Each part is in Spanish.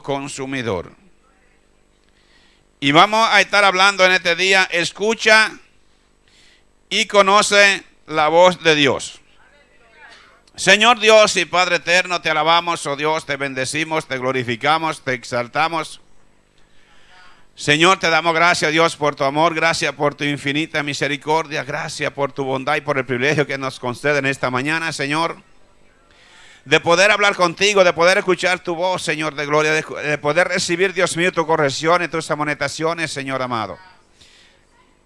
consumidor. Y vamos a estar hablando en este día, escucha y conoce la voz de Dios. Señor Dios y Padre eterno, te alabamos, oh Dios, te bendecimos, te glorificamos, te exaltamos. Señor, te damos gracias, Dios, por tu amor, gracias por tu infinita misericordia, gracias por tu bondad y por el privilegio que nos concede en esta mañana, Señor, de poder hablar contigo, de poder escuchar tu voz, Señor de gloria, de poder recibir, Dios mío, tu corrección y tus amonestaciones, Señor amado.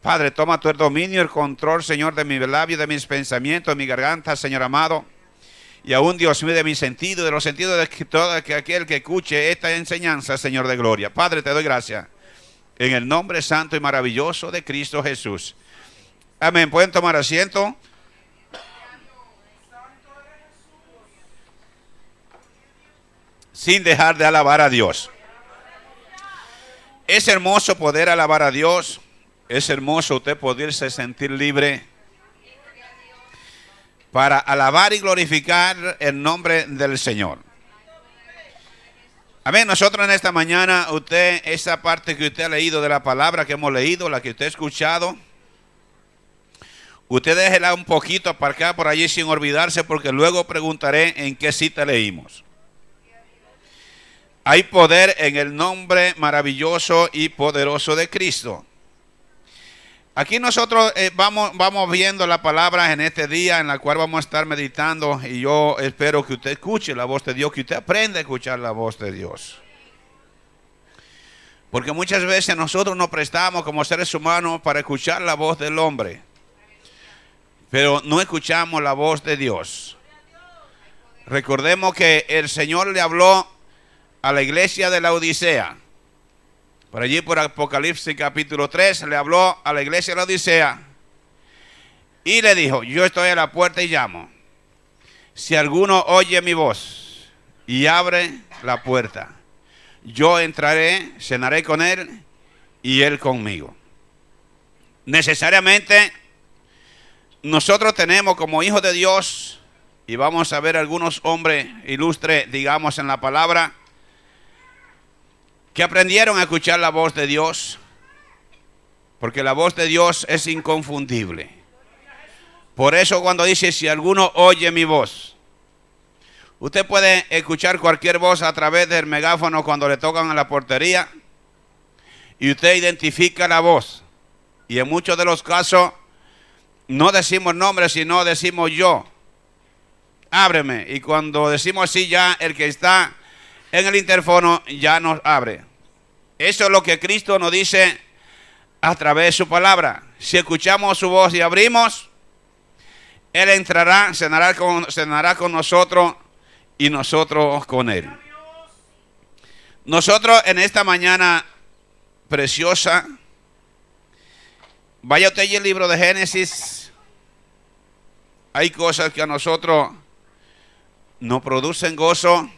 Padre, toma tu dominio, el control, Señor, de mi labio, de mis pensamientos, de mi garganta, Señor amado, y aún, Dios mío, de mis sentidos, de los sentidos de todo aquel que escuche esta enseñanza, Señor de gloria. Padre, te doy gracias. En el nombre santo y maravilloso de Cristo Jesús. Amén. ¿Pueden tomar asiento? Sin dejar de alabar a Dios. Es hermoso poder alabar a Dios. Es hermoso usted poderse sentir libre para alabar y glorificar el nombre del Señor. Amén. Nosotros en esta mañana, usted, esa parte que usted ha leído de la palabra que hemos leído, la que usted ha escuchado, usted déjela un poquito aparcada por allí sin olvidarse, porque luego preguntaré en qué cita leímos. Hay poder en el nombre maravilloso y poderoso de Cristo. Aquí nosotros vamos viendo la palabra en este día en la cual vamos a estar meditando, y yo espero que usted escuche la voz de Dios, que usted aprenda a escuchar la voz de Dios. Porque muchas veces nosotros nos prestamos como seres humanos para escuchar la voz del hombre, pero no escuchamos la voz de Dios. Recordemos que el Señor le habló a la iglesia de la Odisea. Por allí, por Apocalipsis capítulo 3, le habló a la iglesia de la Odisea y le dijo: yo estoy a la puerta y llamo. Si alguno oye mi voz y abre la puerta, yo entraré, cenaré con él y él conmigo. Necesariamente nosotros tenemos como hijos de Dios, y vamos a ver algunos hombres ilustres, digamos, en la palabra, que aprendieron a escuchar la voz de Dios, porque la voz de Dios es inconfundible. Por eso cuando dice: si alguno oye mi voz, usted puede escuchar cualquier voz a través del megáfono cuando le tocan a la portería, y usted identifica la voz, y en muchos de los casos no decimos nombre, sino decimos yo, ábreme, y cuando decimos así, ya el que está en el interfono ya nos abre. Eso es lo que Cristo nos dice a través de su palabra. Si escuchamos su voz y abrimos, Él entrará, cenará con nosotros y nosotros con Él. Nosotros en esta mañana preciosa, vaya usted y el libro de Génesis. Hay cosas que a nosotros nos producen gozo,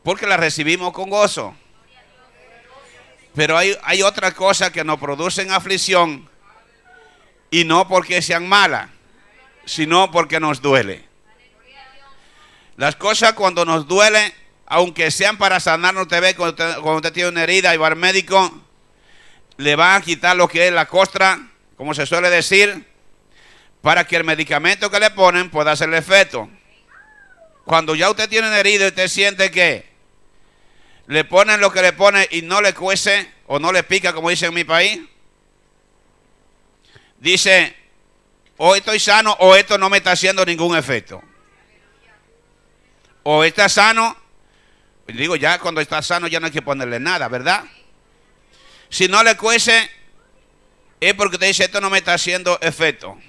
porque la recibimos con gozo. Pero hay otras cosas que nos producen aflicción, y no porque sean malas, sino porque nos duele. Las cosas cuando nos duele, aunque sean para sanarnos, usted ve cuando usted tiene una herida y va al médico, le van a quitar lo que es la costra, como se suele decir, para que el medicamento que le ponen pueda hacerle efecto. Cuando ya usted tiene una herida y usted siente que le ponen lo que le ponen y no le cuece o no le pica, como dicen en mi país, dice: o estoy sano o esto no me está haciendo ningún efecto. O está sano, digo, ya cuando está sano ya no hay que ponerle nada, ¿verdad? Si no le cuece, es porque usted dice: esto no me está haciendo efecto.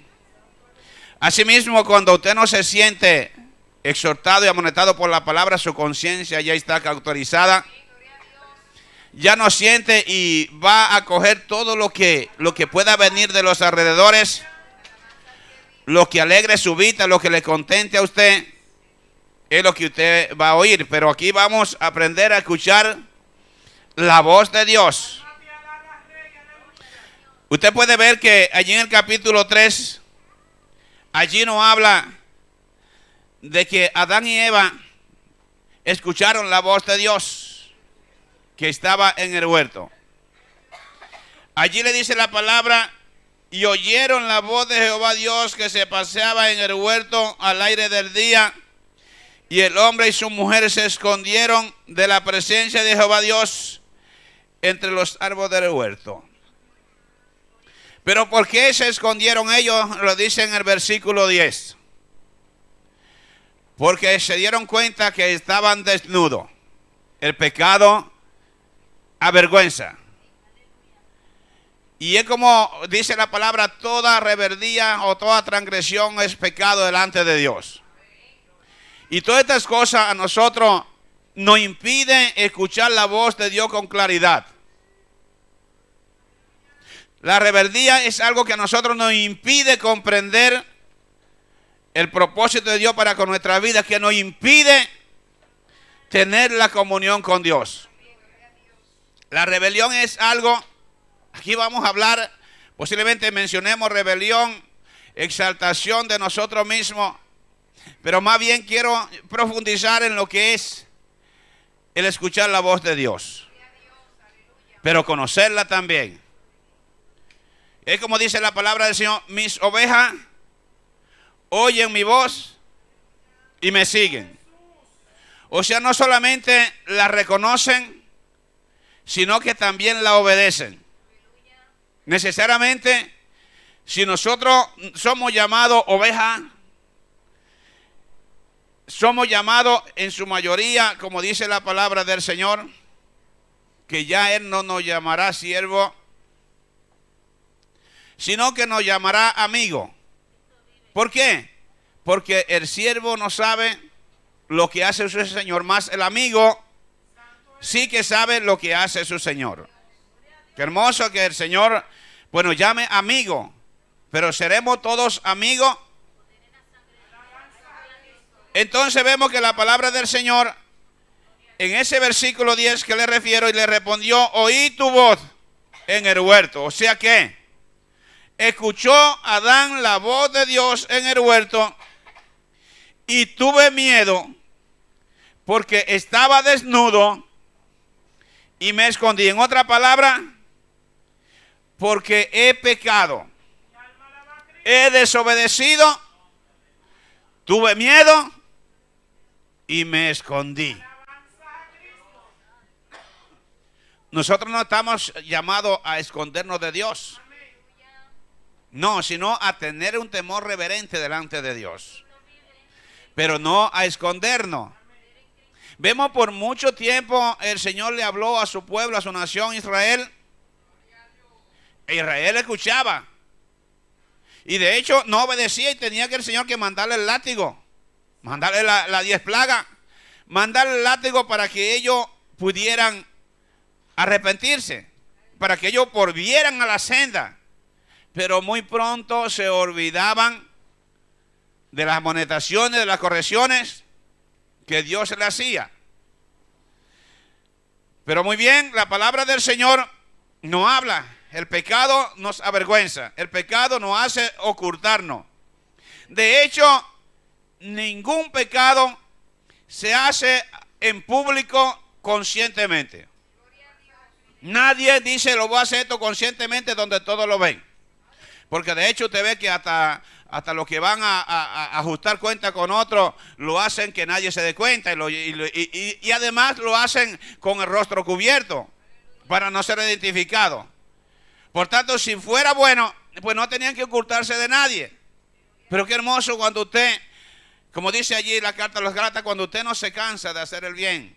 Asimismo, cuando usted no se siente exhortado y amonestado por la palabra, su conciencia ya está cauterizada, ya no siente y va a coger todo lo que pueda venir de los alrededores, lo que alegre su vida, lo que le contente a usted, es lo que usted va a oír. Pero aquí vamos a aprender a escuchar la voz de Dios. Usted puede ver que allí en el capítulo 3, allí nos habla de que Adán y Eva escucharon la voz de Dios. que estaba en el huerto. Allí le dice la palabra: y oyeron la voz de Jehová Dios que se paseaba en el huerto al aire del día. Y el hombre y su mujer se escondieron de la presencia de Jehová Dios entre los árboles del huerto. Pero ¿por qué se escondieron ellos? Lo dice en el versículo 10. Porque se dieron cuenta que estaban desnudos. El pecado avergüenza. Y es como dice la palabra: toda rebeldía o toda transgresión es pecado delante de Dios. Y todas estas cosas a nosotros nos impiden escuchar la voz de Dios con claridad. La rebeldía es algo que a nosotros nos impide comprender el propósito de Dios para con nuestra vida, que nos impide tener la comunión con Dios. La rebelión es algo, aquí vamos a hablar, posiblemente mencionemos rebelión, exaltación de nosotros mismos, pero más bien quiero profundizar en lo que es el escuchar la voz de Dios, pero conocerla también. Es como dice la palabra del Señor: mis ovejas oyen mi voz y me siguen. O sea, no solamente la reconocen, sino que también la obedecen. Necesariamente, si nosotros somos llamados ovejas, somos llamados en su mayoría, como dice la palabra del Señor, que ya Él no nos llamará siervo, sino que nos llamará amigo. ¿Por qué? Porque el siervo no sabe lo que hace su Señor, más el amigo sí que sabe lo que hace su Señor. Qué hermoso que el Señor, bueno, llame amigo, pero ¿seremos todos amigos? Entonces vemos que la palabra del Señor, en ese versículo 10 que le refiero, y le respondió: oí tu voz en el huerto. O sea que escuchó Adán la voz de Dios en el huerto, y tuve miedo porque estaba desnudo y me escondí. En otra palabra, porque he pecado, he desobedecido, tuve miedo y me escondí. Nosotros no estamos llamados a escondernos de Dios. No, sino a tener un temor reverente delante de Dios. Pero no a escondernos. Vemos por mucho tiempo el Señor le habló a su pueblo, a su nación Israel. E Israel escuchaba. Y de hecho no obedecía y tenía que el Señor que mandarle el látigo. Mandarle la 10 plagas. Mandarle el látigo para que ellos pudieran arrepentirse. Para que ellos volvieran a la senda. Pero muy pronto se olvidaban de las amonestaciones, de las correcciones que Dios le hacía. Pero muy bien, la palabra del Señor nos habla. El pecado nos avergüenza. El pecado nos hace ocultarnos. De hecho, ningún pecado se hace en público conscientemente. Nadie dice: lo voy a hacer esto conscientemente, donde todos lo ven. Porque de hecho usted ve que hasta los que van a ajustar cuenta con otros lo hacen que nadie se dé cuenta. Y además lo hacen con el rostro cubierto para no ser identificado. Por tanto, si fuera bueno, pues no tenían que ocultarse de nadie. Pero qué hermoso cuando usted, como dice allí la carta a los Gálatas, cuando usted no se cansa de hacer el bien.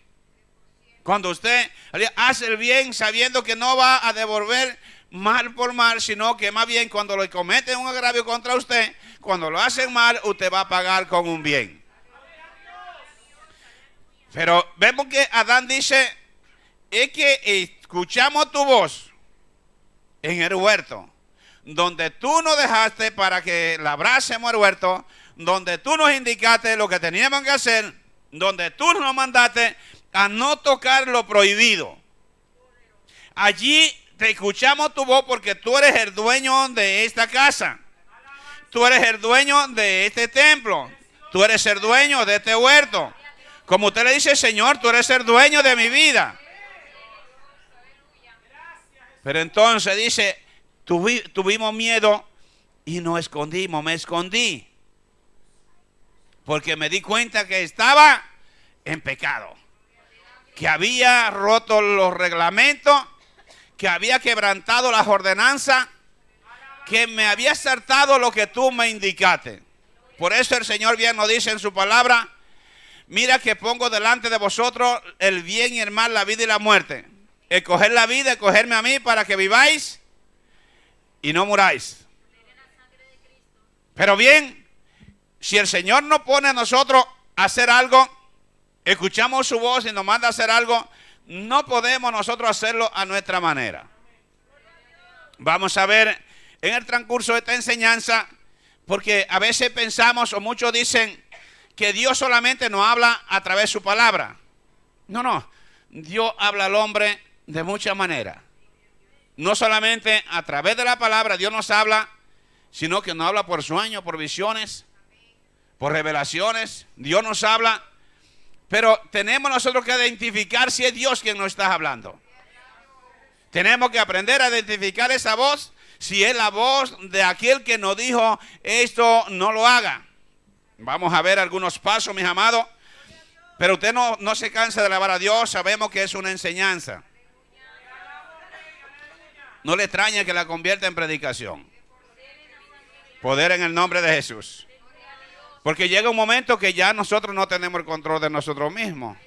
Cuando usted hace el bien sabiendo que no va a devolver mal por mal, sino que más bien cuando lo cometen un agravio contra usted, cuando lo hacen mal, usted va a pagar con un bien. Pero vemos que Adán dice: es que escuchamos tu voz en el huerto, donde tú nos dejaste para que labrásemos el huerto, donde tú nos indicaste lo que teníamos que hacer, donde tú nos mandaste a no tocar lo prohibido. Allí te escuchamos tu voz porque tú eres el dueño de esta casa. Tú eres el dueño de este templo. Tú eres el dueño de este huerto. Como usted le dice: Señor, tú eres el dueño de mi vida. Pero entonces dice, tuvimos miedo y nos escondimos, me escondí. Porque me di cuenta que estaba en pecado. Que había roto los reglamentos, que había quebrantado las ordenanzas, que me había saltado lo que tú me indicaste. Por eso el Señor bien nos dice en su palabra, mira que pongo delante de vosotros el bien y el mal, la vida y la muerte. Escoger la vida, escogerme a mí para que viváis y no muráis. Pero bien, si el Señor nos pone a nosotros a hacer algo, escuchamos su voz y nos manda a hacer algo, no podemos nosotros hacerlo a nuestra manera. Vamos a ver en el transcurso de esta enseñanza, porque a veces pensamos o muchos dicen que Dios solamente nos habla a través de su palabra. No, Dios habla al hombre de muchas maneras. No solamente a través de la palabra Dios nos habla, sino que nos habla por sueños, por visiones, por revelaciones. Dios nos habla, pero tenemos nosotros que identificar si es Dios quien nos está hablando. Tenemos que aprender a identificar esa voz, si es la voz de aquel que nos dijo, esto no lo haga. Vamos a ver algunos pasos, mis amados. Pero usted no se cansa de alabar a Dios, sabemos que es una enseñanza. No le extraña que la convierta en predicación. Poder en el nombre de Jesús. Porque llega un momento que ya nosotros no tenemos el control de nosotros mismos,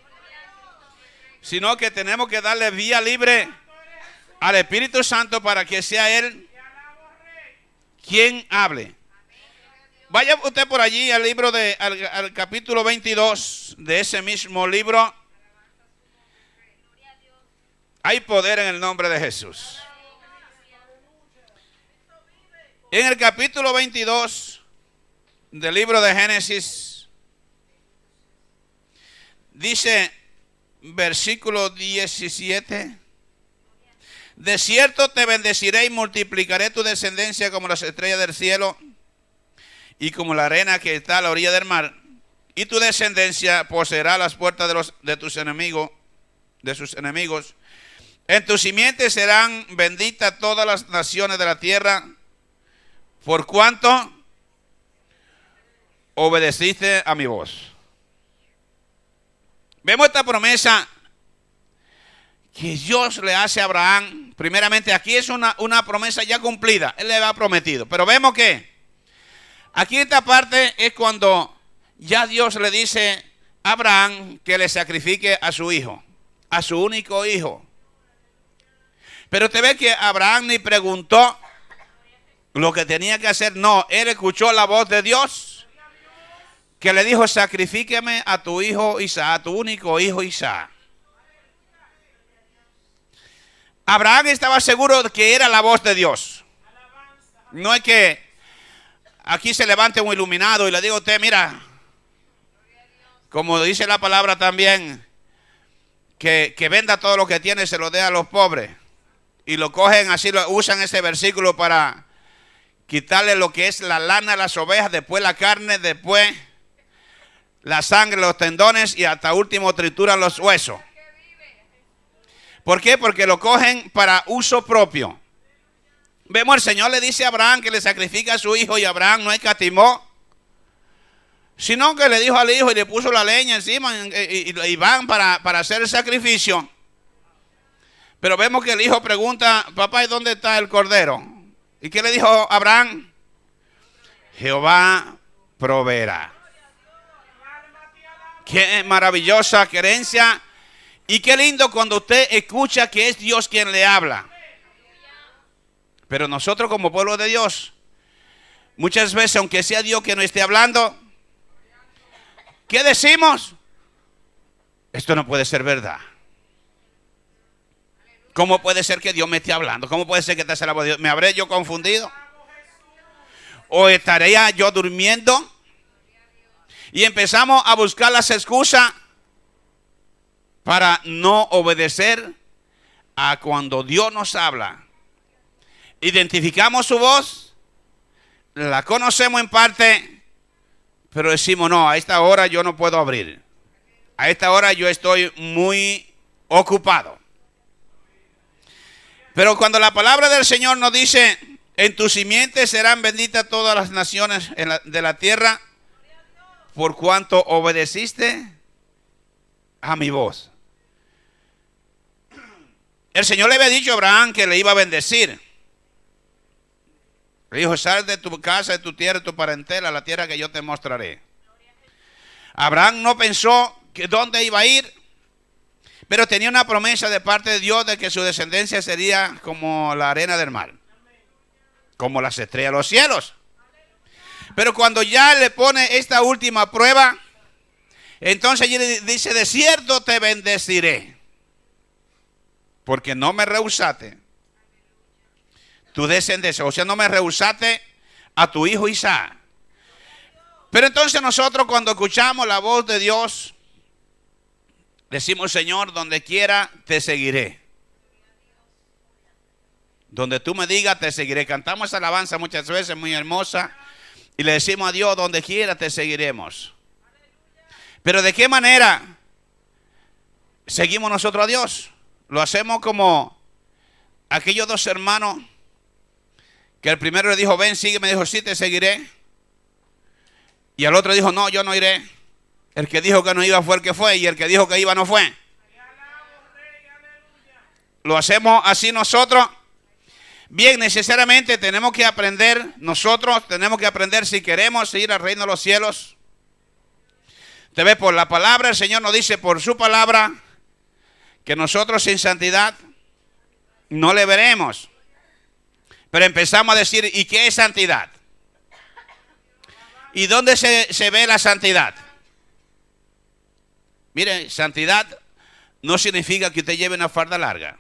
sino que tenemos que darle vía libre al Espíritu Santo para que sea Él quien hable. Vaya usted por allí al libro al capítulo 22 de ese mismo libro. Hay poder en el nombre de Jesús. En el capítulo 22 del libro de Génesis, dice, versículo 17, de cierto te bendeciré y multiplicaré tu descendencia como las estrellas del cielo y como la arena que está a la orilla del mar, y tu descendencia poseerá las puertas de tus enemigos, de sus enemigos. En tu simiente serán benditas todas las naciones de la tierra, por cuanto obedeciste a mi voz. Vemos esta promesa que Dios le hace a Abraham. Primeramente aquí es una promesa ya cumplida. Él le había prometido. Pero vemos que aquí esta parte es cuando ya Dios le dice a Abraham que le sacrifique a su hijo, a su único hijo. Pero te ve que Abraham ni preguntó lo que tenía que hacer. No, él escuchó la voz de Dios que le dijo, sacrifíqueme a tu hijo Isaac, a tu único hijo Isaac. Abraham estaba seguro de que era la voz de Dios. No es que aquí se levante un iluminado y le diga a usted, mira, como dice la palabra también, que venda todo lo que tiene y se lo dé a los pobres. Y lo cogen así, usan ese versículo para quitarle lo que es la lana a las ovejas, después la carne, después la sangre, los tendones y hasta último trituran los huesos. ¿Por qué? Porque lo cogen para uso propio. Vemos, el Señor le dice a Abraham que le sacrifica a su hijo y Abraham no escatimó, sino que le dijo al hijo y le puso la leña encima y van para hacer el sacrificio. Pero vemos que el hijo pregunta, papá, ¿y dónde está el cordero? ¿Y qué le dijo Abraham? Jehová proveerá. Qué maravillosa creencia. Y qué lindo cuando usted escucha que es Dios quien le habla. Pero nosotros como pueblo de Dios, muchas veces, aunque sea Dios quien nos esté hablando, ¿qué decimos? Esto no puede ser verdad. ¿Cómo puede ser que Dios me esté hablando? ¿Cómo puede ser que te hace la voz de Dios? ¿Me habré yo confundido? ¿O estaría yo durmiendo? Y empezamos a buscar las excusas para no obedecer a cuando Dios nos habla. Identificamos su voz, la conocemos en parte, pero decimos, no, a esta hora yo no puedo abrir. A esta hora yo estoy muy ocupado. Pero cuando la palabra del Señor nos dice, en tu simiente serán benditas todas las naciones de la tierra, por cuanto obedeciste a mi voz. El Señor le había dicho a Abraham que le iba a bendecir. Le dijo, sal de tu casa, de tu tierra, de tu parentela, a la tierra que yo te mostraré. Abraham no pensó que dónde iba a ir, pero tenía una promesa de parte de Dios de que su descendencia sería como la arena del mar, como las estrellas de los cielos. Pero cuando ya le pone esta última prueba, entonces allí le dice, de cierto te bendeciré, porque no me rehusaste tu descendencia, o sea, no me rehusaste a tu hijo Isaac. Pero entonces nosotros cuando escuchamos la voz de Dios, decimos, Señor, donde quiera te seguiré. Donde tú me digas te seguiré. Cantamos esa alabanza muchas veces, muy hermosa, y le decimos a Dios, donde quiera te seguiremos. Pero ¿de qué manera seguimos nosotros a Dios? Lo hacemos como aquellos dos hermanos que el primero le dijo, ven, sígueme, dijo, sí, te seguiré. Y al otro dijo, no, yo no iré. El que dijo que no iba fue el que fue, y el que dijo que iba no fue. Lo hacemos así nosotros. Bien, necesariamente tenemos que aprender, nosotros tenemos que aprender si queremos ir al reino de los cielos. Te ve por la palabra, el Señor nos dice por su palabra que nosotros sin santidad no le veremos. Pero empezamos a decir, ¿y qué es santidad? ¿Y dónde se ve la santidad? Mire, santidad no significa que usted lleve una falda larga.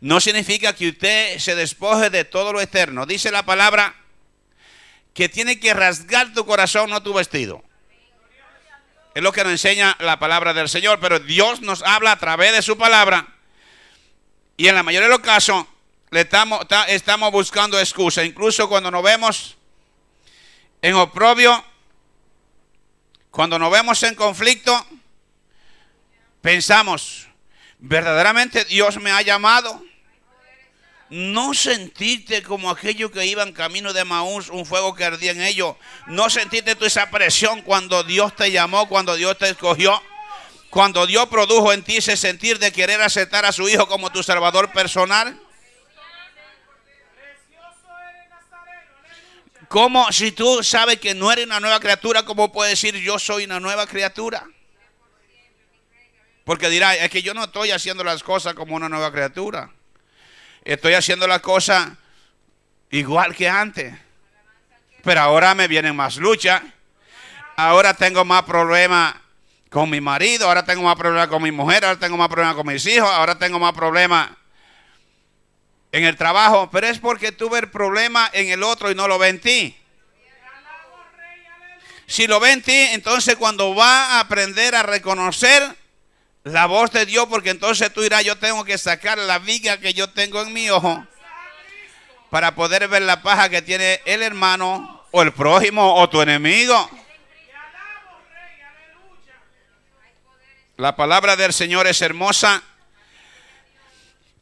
No significa que usted se despoje de todo lo externo. Dice la palabra que tiene que rasgar tu corazón, no tu vestido. Es lo que nos enseña la palabra del Señor. Pero Dios nos habla a través de su palabra. Y en la mayoría de los casos estamos buscando excusas. Incluso cuando nos vemos en oprobio, cuando nos vemos en conflicto, pensamos, ¿verdaderamente Dios me ha llamado? No sentiste como aquellos que iban camino de Maús, un fuego que ardía en ellos. No sentiste tú esa presión cuando Dios te llamó, cuando Dios te escogió, cuando Dios produjo en ti ese sentir de querer aceptar a su Hijo como tu Salvador personal. ¿Cómo, si tú sabes que no eres una nueva criatura, cómo puedes decir yo soy una nueva criatura? Porque dirá, es que yo no estoy haciendo las cosas como una nueva criatura. Estoy haciendo las cosas igual que antes. Pero ahora me vienen más luchas. Ahora tengo más problemas con mi marido. Ahora tengo más problemas con mi mujer. Ahora tengo más problemas con mis hijos. Ahora tengo más problemas en el trabajo. Pero es porque tuve el problema en el otro y no lo ve en ti. Si lo ve en ti, entonces cuando va a aprender a reconocer la voz de Dios, porque entonces tú dirás, yo tengo que sacar la viga que yo tengo en mi ojo para poder ver la paja que tiene el hermano o el prójimo o tu enemigo. La palabra del Señor es hermosa,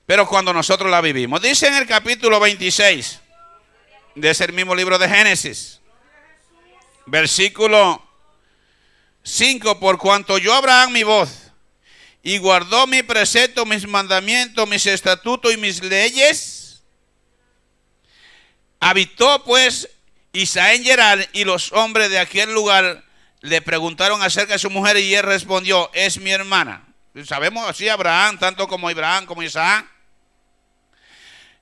pero cuando nosotros la vivimos. Dice en el capítulo 26 de ese mismo libro de Génesis, versículo 5, por cuanto yo Abraham mi voz y guardó mi precepto, mis mandamientos, mis estatutos y mis leyes. Habitó pues Isaac en Gerar, y los hombres de aquel lugar le preguntaron acerca de su mujer, y él respondió, es mi hermana. Sabemos así Abraham, tanto como Abraham como Isaac.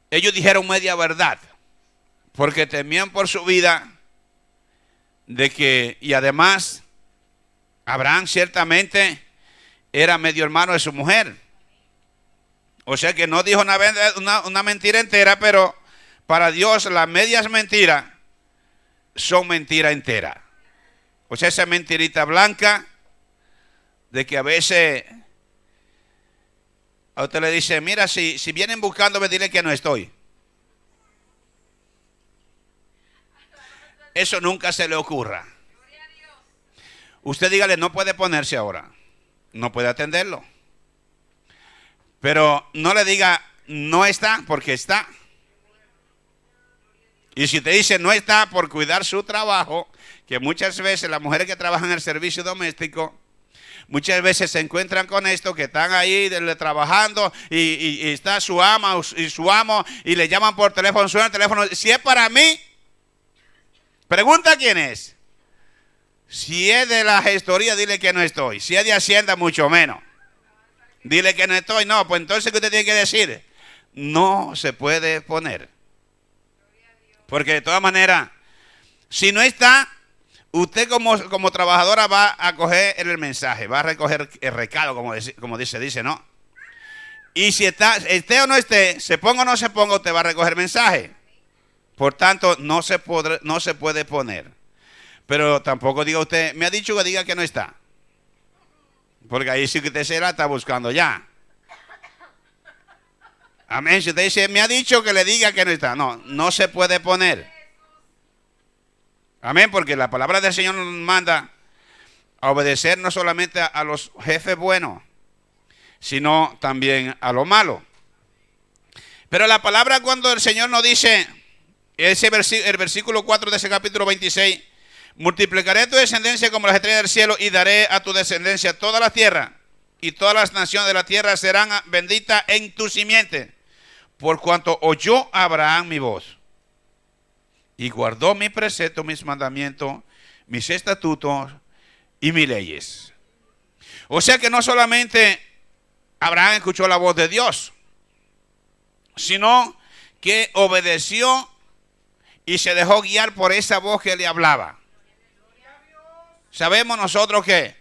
Ellos dijeron media verdad, porque temían por su vida, y además Abraham ciertamente era medio hermano de su mujer. O sea que no dijo una mentira entera, pero para Dios las medias mentiras son mentira entera. O sea, esa mentirita blanca de que a veces a usted le dice, mira, si vienen buscándome, dile que no estoy. Eso nunca se le ocurra. Usted dígale, no puede ponerse ahora. No puede atenderlo. Pero no le diga no está, porque está. Y si te dice no está por cuidar su trabajo, que muchas veces las mujeres que trabajan en el servicio doméstico, muchas veces se encuentran con esto, que están ahí trabajando y está su ama y su amo y le llaman por teléfono, suena el teléfono. Si es para mí, pregunta quién es. Si es de la gestoría, dile que no estoy. Si es de Hacienda, mucho menos. Dile que no estoy. No, pues entonces, ¿qué usted tiene que decir? No se puede poner. Porque de todas maneras, si no está, usted como trabajadora va a coger el mensaje, va a recoger el recado, como dice, ¿no? Y si está, esté o no esté, se ponga o no se ponga, usted va a recoger mensaje. Por tanto, no se puede poner. Pero tampoco diga usted, me ha dicho que diga que no está. Porque ahí sí que usted se la está buscando ya. Amén. Si usted dice, me ha dicho que le diga que no está. No, no se puede poner. Amén, porque la palabra del Señor nos manda a obedecer no solamente a los jefes buenos, sino también a lo malo. Pero la palabra cuando el Señor nos dice, el versículo 4 de ese capítulo 26, multiplicaré tu descendencia como las estrellas del cielo y daré a tu descendencia toda la tierra, y todas las naciones de la tierra serán benditas en tu simiente, por cuanto oyó Abraham mi voz y guardó mis preceptos, mis mandamientos, mis estatutos y mis leyes. O sea que no solamente Abraham escuchó la voz de Dios, sino que obedeció y se dejó guiar por esa voz que le hablaba. Sabemos nosotros que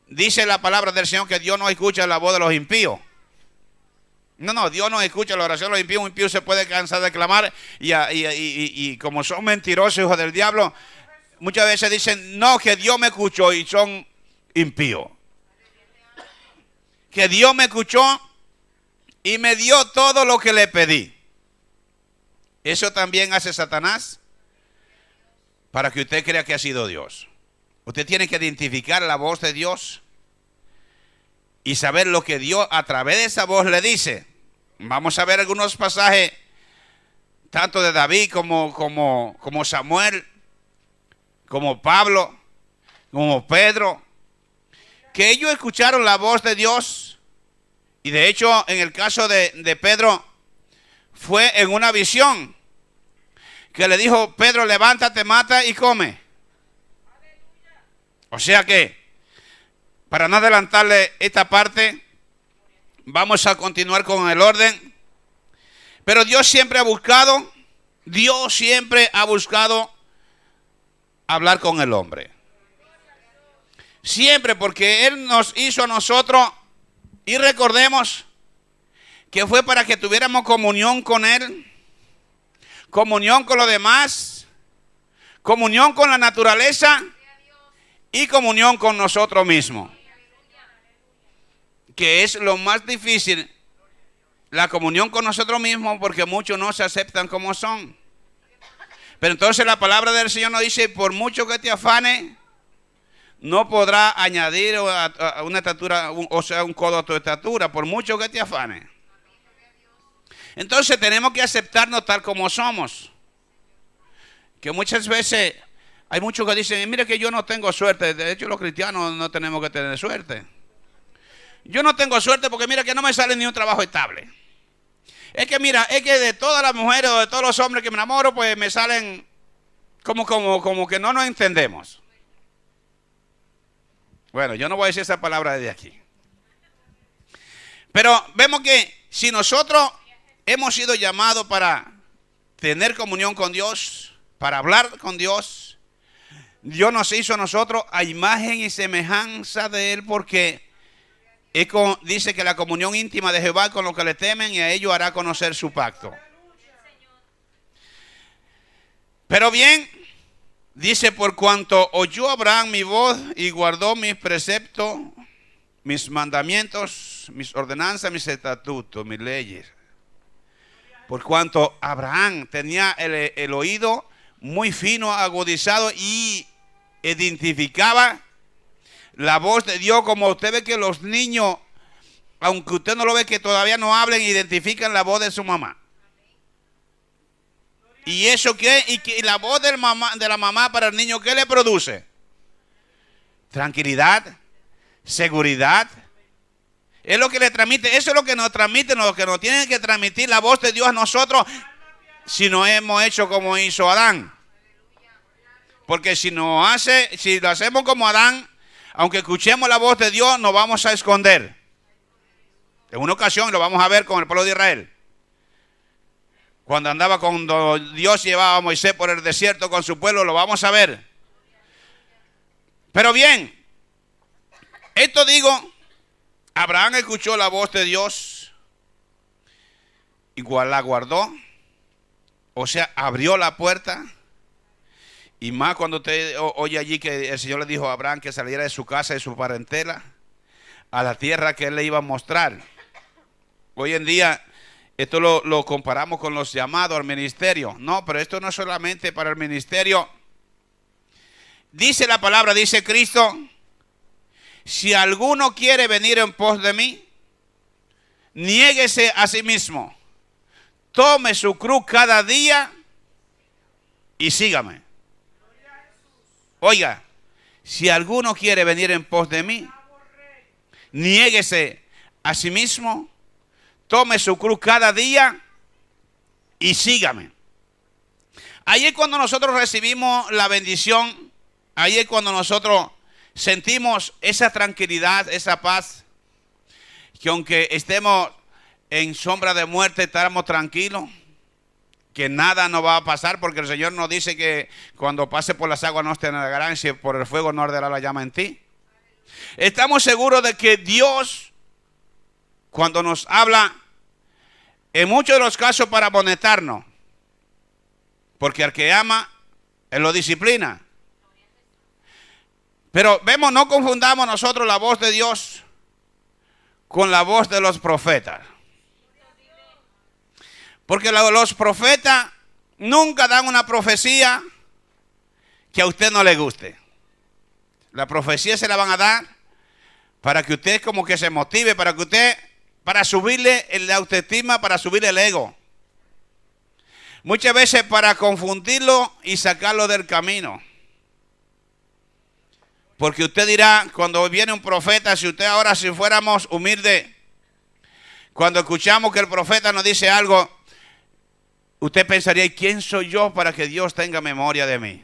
dice la palabra del Señor que Dios no escucha la voz de los impíos. No, Dios no escucha la oración de los impíos. Un impío se puede cansar de clamar y como son mentirosos, hijos del diablo, muchas veces dicen, no, que Dios me escuchó, y son impíos. Que Dios me escuchó y me dio todo lo que le pedí. Eso también hace Satanás para que usted crea que ha sido Dios. Usted tiene que identificar la voz de Dios y saber lo que Dios a través de esa voz le dice. Vamos a ver algunos pasajes, tanto de David como Samuel, como Pablo, como Pedro, que ellos escucharon la voz de Dios. Y de hecho, en el caso de Pedro, fue en una visión que le dijo, Pedro, levántate, mata y come. O sea que, para no adelantarle esta parte, vamos a continuar con el orden. Pero Dios siempre ha buscado hablar con el hombre. Siempre, porque Él nos hizo a nosotros, y recordemos que fue para que tuviéramos comunión con Él, comunión con los demás, comunión con la naturaleza y comunión con nosotros mismos. Que es lo más difícil, la comunión con nosotros mismos, porque muchos no se aceptan como son. Pero entonces la palabra del Señor nos dice, por mucho que te afane, no podrá añadir a una estatura, o sea, un codo a tu estatura, por mucho que te afane. Entonces tenemos que aceptarnos tal como somos. Que muchas veces hay muchos que dicen, mire que yo no tengo suerte. De hecho, los cristianos no tenemos que tener suerte. Yo no tengo suerte porque mira que no me sale ni un trabajo estable. Es que mira, es que de todas las mujeres o de todos los hombres que me enamoro, pues me salen como que no nos entendemos. Bueno, yo no voy a decir esa palabra desde aquí. Pero vemos que si nosotros hemos sido llamados para tener comunión con Dios, para hablar con Dios, Dios nos hizo a nosotros a imagen y semejanza de Él, porque dice que la comunión íntima de Jehová con los que le temen, y a ellos hará conocer su pacto. Pero bien, dice, por cuanto oyó Abraham mi voz y guardó mis preceptos, mis mandamientos, mis ordenanzas, mis estatutos, mis leyes. Por cuanto Abraham tenía el oído muy fino, agudizado, y identificaba la voz de Dios, como usted ve que los niños aunque usted no lo ve, que todavía no hablen, identifican la voz de su mamá. ¿Y eso qué? Y la voz de la mamá para el niño, ¿qué le produce? Tranquilidad, seguridad. Es lo que le transmite, eso es lo que nos transmite, lo que nos tiene que transmitir la voz de Dios a nosotros, si no hemos hecho como hizo Adán. Porque si lo hacemos como Adán, aunque escuchemos la voz de Dios, nos vamos a esconder. En una ocasión lo vamos a ver con el pueblo de Israel. Cuando Dios llevaba a Moisés por el desierto con su pueblo, lo vamos a ver. Pero bien, esto digo, Abraham escuchó la voz de Dios, igual la guardó, o sea, abrió la puerta. Y más cuando usted oye allí que el Señor le dijo a Abraham que saliera de su casa, de su parentela, a la tierra que Él le iba a mostrar. Hoy en día, esto lo comparamos con los llamados al ministerio. No, pero esto no es solamente para el ministerio. Dice la palabra, dice Cristo, si alguno quiere venir en pos de mí, niéguese a sí mismo, tome su cruz cada día y sígame. Oiga, si alguno quiere venir en pos de mí, niéguese a sí mismo, tome su cruz cada día y sígame. Ahí es cuando nosotros recibimos la bendición, ahí es cuando nosotros sentimos esa tranquilidad, esa paz, que aunque estemos en sombra de muerte, estamos tranquilos, que nada nos va a pasar, porque el Señor nos dice que cuando pase por las aguas no te negarán, si por el fuego no arderá la llama en ti. Estamos seguros de que Dios, cuando nos habla, en muchos de los casos para amonestarnos, porque al que ama, Él lo disciplina. Pero vemos, no confundamos nosotros la voz de Dios con la voz de los profetas. Porque los profetas nunca dan una profecía que a usted no le guste. La profecía se la van a dar para que usted como que se motive, para subirle la autoestima, para subirle el ego. Muchas veces para confundirlo y sacarlo del camino. Porque usted dirá, cuando viene un profeta, si fuéramos humildes, cuando escuchamos que el profeta nos dice algo, usted pensaría, ¿y quién soy yo para que Dios tenga memoria de mí?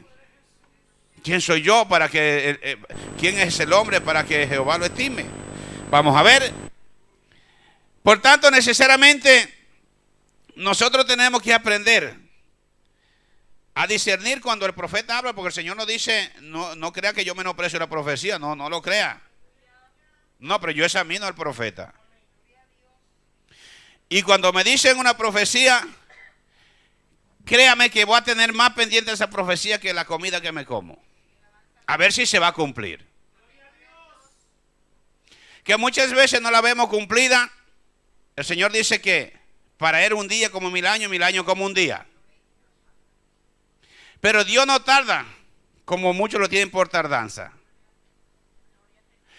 ¿Quién soy yo quién es el hombre para que Jehová lo estime? Vamos a ver. Por tanto, necesariamente, nosotros tenemos que aprender a discernir cuando el profeta habla, porque el Señor nos dice, no crea que yo menosprecio la profecía, no lo crea. No, pero yo examino al profeta. Y cuando me dicen una profecía, créame que voy a tener más pendiente esa profecía que la comida que me como. A ver si se va a cumplir. Que muchas veces no la vemos cumplida. El Señor dice que para Él un día como 1000 años, 1000 años como un día. Pero Dios no tarda, como muchos lo tienen por tardanza.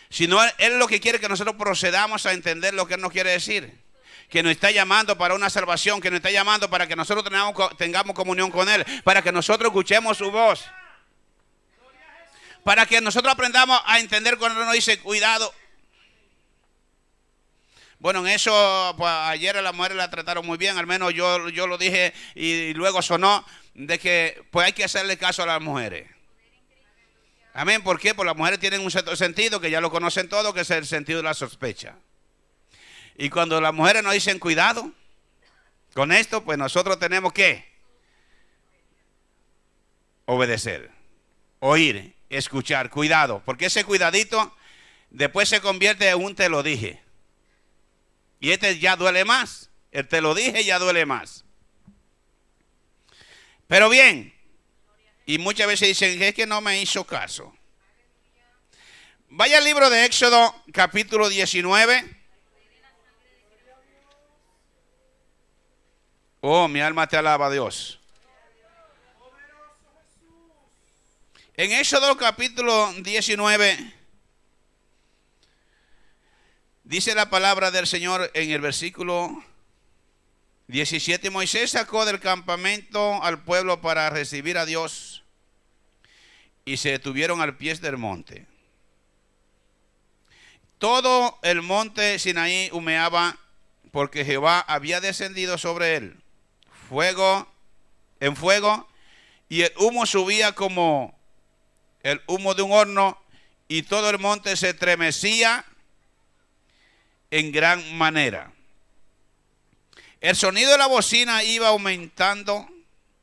Sino Él lo que quiere es que nosotros procedamos a entender lo que Él nos quiere decir. Que nos está llamando para una salvación, que nos está llamando para que nosotros tengamos comunión con Él, para que nosotros escuchemos su voz. Para que nosotros aprendamos a entender cuando Él nos dice, cuidado. Bueno, en eso, pues, ayer a la mujer la trataron muy bien, al menos yo lo dije y luego sonó de que pues hay que hacerle caso a las mujeres. Amén, ¿por qué? Porque las mujeres tienen un cierto sentido que ya lo conocen todo, que es el sentido de la sospecha. Y cuando las mujeres nos dicen cuidado con esto, pues nosotros tenemos que obedecer, oír, escuchar, cuidado, porque ese cuidadito después se convierte en un te lo dije. Y este ya duele más. El te lo dije ya duele más. Pero bien, y muchas veces dicen, es que no me hizo caso. Vaya al libro de Éxodo, capítulo 19. Oh, mi alma te alaba, Dios. En Éxodo, capítulo 19, Dice la palabra del Señor en el versículo 17. Moisés sacó del campamento al pueblo para recibir a Dios y se detuvieron al pie del monte. Todo el monte Sinaí humeaba porque Jehová había descendido sobre él en fuego, y el humo subía como el humo de un horno, y todo el monte se estremecía en gran manera. El sonido de la bocina iba aumentando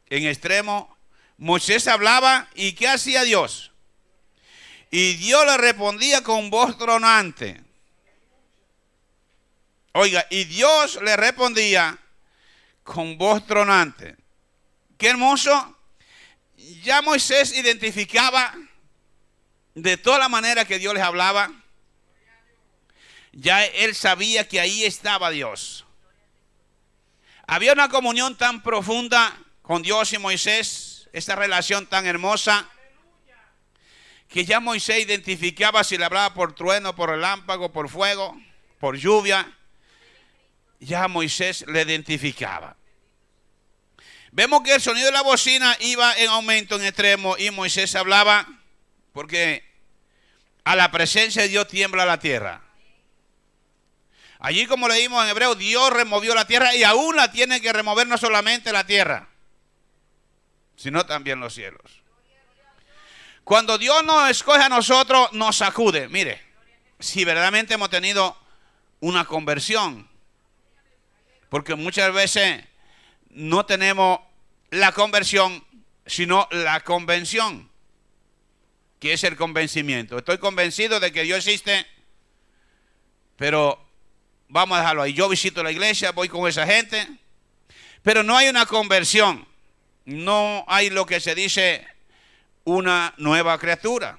en extremo. Moisés hablaba, ¿y qué hacía Dios? Y Dios le respondía con voz tronante. Oiga, y Dios le respondía con voz tronante. Qué hermoso. Ya Moisés identificaba de toda la manera que Dios les hablaba. Ya él sabía que ahí estaba Dios. Había una comunión tan profunda con Dios y Moisés, esta relación tan hermosa, que ya Moisés identificaba si le hablaba por trueno, por relámpago, por fuego, por lluvia. Ya Moisés le identificaba. Vemos que el sonido de la bocina iba en aumento en extremo y Moisés hablaba, porque a la presencia de Dios tiembla la tierra. Allí, como leímos en Hebreo, Dios removió la tierra y aún la tiene que remover, no solamente la tierra, sino también los cielos. Cuando Dios nos escoge a nosotros, nos sacude. Mire, si verdaderamente hemos tenido una conversión, porque muchas veces no tenemos la conversión, sino la convención, que es el convencimiento. Estoy convencido de que Dios existe, pero vamos a dejarlo ahí. Yo visito la iglesia, voy con esa gente, pero no hay una conversión. No hay lo que se dice una nueva criatura.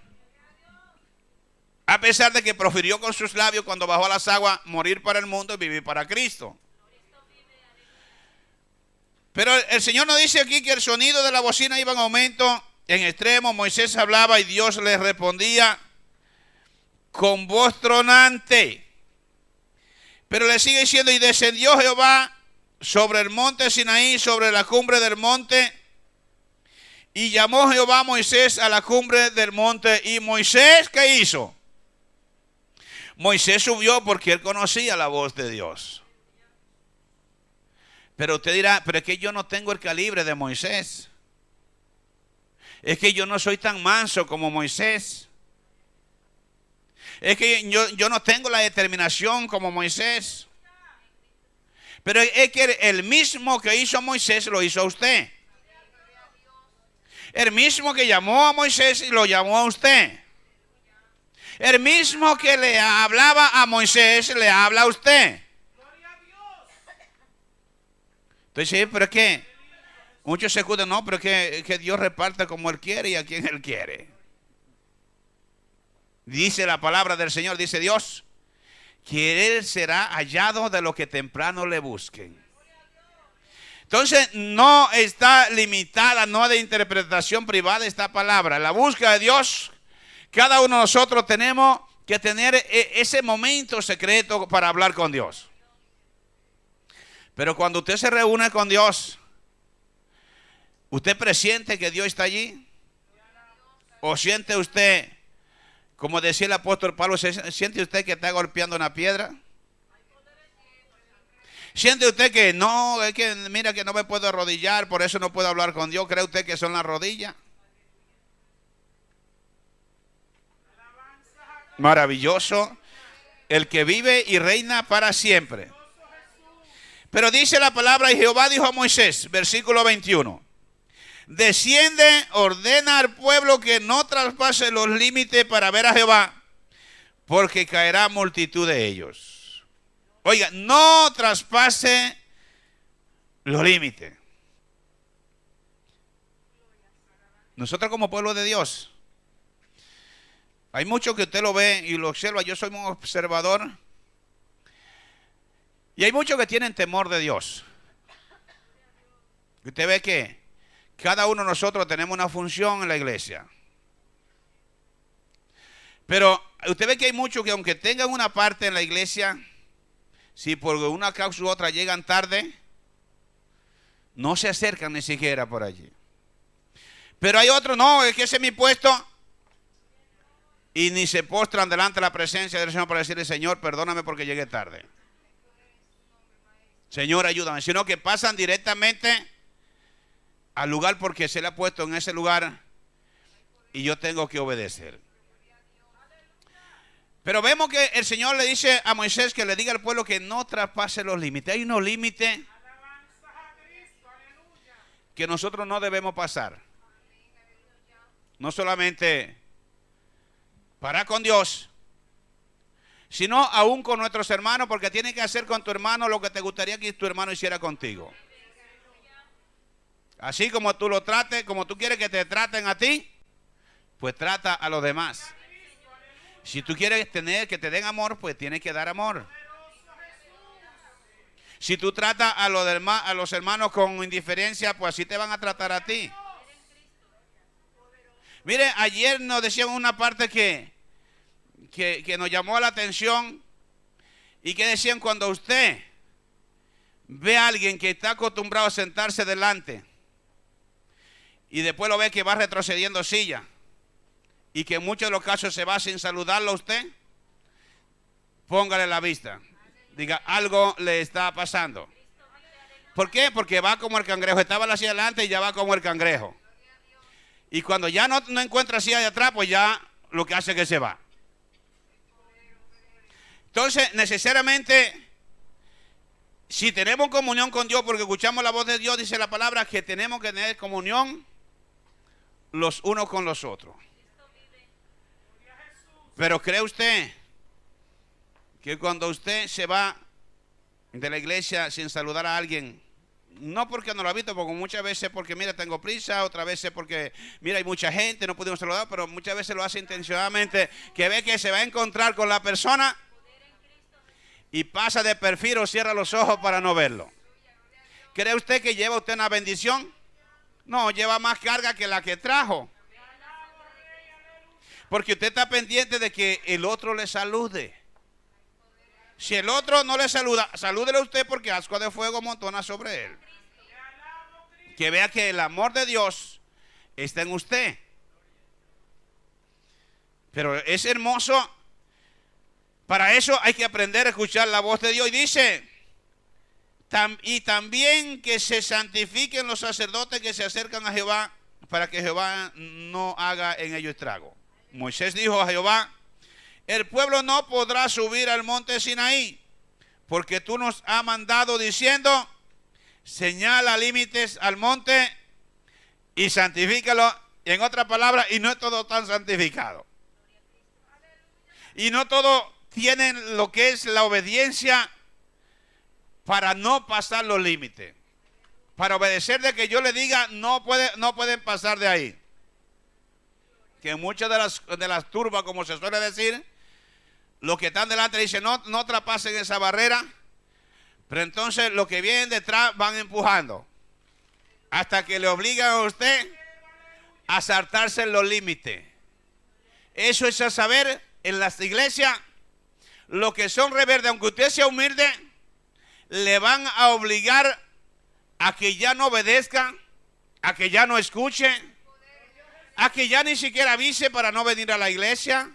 A pesar de que profirió con sus labios cuando bajó a las aguas morir para el mundo y vivir para Cristo. Pero el Señor nos dice aquí que el sonido de la bocina iba en aumento en extremo. Moisés hablaba y Dios le respondía con voz tronante. Pero le sigue diciendo, y descendió Jehová sobre el monte Sinaí, sobre la cumbre del monte, y llamó Jehová a Moisés a la cumbre del monte. Y Moisés, ¿qué hizo? Moisés subió porque él conocía la voz de Dios. Pero usted dirá, pero es que yo no tengo el calibre de Moisés. Es que yo no soy tan manso como Moisés. Es que yo no tengo la determinación como Moisés. Pero es que el mismo que hizo a Moisés lo hizo a usted. El mismo que llamó a Moisés lo llamó a usted. El mismo que le hablaba a Moisés le habla a usted. Entonces, pero es que muchos se escudan, no, pero es que Dios reparte como Él quiere y a quien Él quiere. Dice la palabra del Señor, dice Dios, que Él será hallado de los que temprano le busquen. Entonces, no está limitada, no de interpretación privada esta palabra. La búsqueda de Dios, cada uno de nosotros tenemos que tener ese momento secreto para hablar con Dios. Pero cuando usted se reúne con Dios, ¿usted presiente que Dios está allí? ¿O siente usted, como decía el apóstol Pablo, siente usted que está golpeando una piedra? ¿Siente usted que no, es que mira que no me puedo arrodillar, por eso no puedo hablar con Dios? ¿Cree usted que son las rodillas? Maravilloso, el que vive y reina para siempre. Pero dice la palabra, y Jehová dijo a Moisés, versículo 21, desciende, ordena al pueblo que no traspase los límites para ver a Jehová, porque caerá multitud de ellos. Oiga, no traspase los límites. Nosotros como pueblo de Dios, hay mucho que usted lo ve y lo observa. Yo soy un observador. Y hay muchos que tienen temor de Dios. Usted ve que cada uno de nosotros tenemos una función en la iglesia. Pero usted ve que hay muchos que aunque tengan una parte en la iglesia, si por una causa u otra llegan tarde, no se acercan ni siquiera por allí. Pero hay otros, no, es que ese es mi puesto. Y ni se postran delante de la presencia del Señor para decirle, Señor, perdóname porque llegué tarde. Señor, ayúdame. Sino que pasan directamente al lugar porque se le ha puesto en ese lugar y yo tengo que obedecer. Pero vemos que el Señor le dice a Moisés que le diga al pueblo que no traspase los límites. Hay unos límites que nosotros no debemos pasar. No solamente para con Dios, sino aún con nuestros hermanos, porque tienes que hacer con tu hermano lo que te gustaría que tu hermano hiciera contigo. Así como tú lo trates, como tú quieres que te traten a ti, pues trata a los demás. Si tú quieres tener que te den amor, pues tienes que dar amor. Si tú tratas a los hermanos con indiferencia, pues así te van a tratar a ti. Mire, ayer nos decían una parte que nos llamó la atención y que decían cuando usted ve a alguien que está acostumbrado a sentarse delante y después lo ve que va retrocediendo silla y que en muchos de los casos se va sin saludarlo a usted, póngale la vista. Diga, algo le está pasando. ¿Por qué? Porque va como el cangrejo. Estaba la silla adelante y ya va como el cangrejo. Y cuando ya no encuentra silla de atrás, pues ya lo que hace es que se va. Entonces, necesariamente, si tenemos comunión con Dios, porque escuchamos la voz de Dios, dice la palabra, que tenemos que tener comunión los unos con los otros. Pero ¿cree usted que cuando usted se va de la iglesia sin saludar a alguien, no porque no lo ha visto, porque muchas veces porque mira tengo prisa, otras veces porque mira hay mucha gente, no pudimos saludar, pero muchas veces lo hace intencionadamente, que ve que se va a encontrar con la persona y pasa de perfil o cierra los ojos para no verlo? ¿Cree usted que lleva usted una bendición? No, lleva más carga que la que trajo. Porque usted está pendiente de que el otro le salude. Si el otro no le saluda, salúdele usted porque ascua de fuego amontona sobre él. Que vea que el amor de Dios está en usted. Pero es hermoso. Para eso hay que aprender a escuchar la voz de Dios. Y dice, y también que se santifiquen los sacerdotes que se acercan a Jehová, para que Jehová no haga en ellos estrago. Moisés dijo a Jehová, el pueblo no podrá subir al monte Sinaí, porque tú nos has mandado diciendo, señala límites al monte y santifícalo. Y en otras palabras, y no es todo tan santificado. Y no todo tienen lo que es la obediencia para no pasar los límites. Para obedecer de que yo le diga, no pueden pasar de ahí. Que muchas de las turbas, como se suele decir, los que están delante dicen, no traspasen esa barrera, pero entonces los que vienen detrás van empujando, hasta que le obligan a usted a saltarse los límites. Eso es a saber, en las iglesias, los que son rebeldes, aunque usted sea humilde, le van a obligar a que ya no obedezca, a que ya no escuche, a que ya ni siquiera avise para no venir a la iglesia.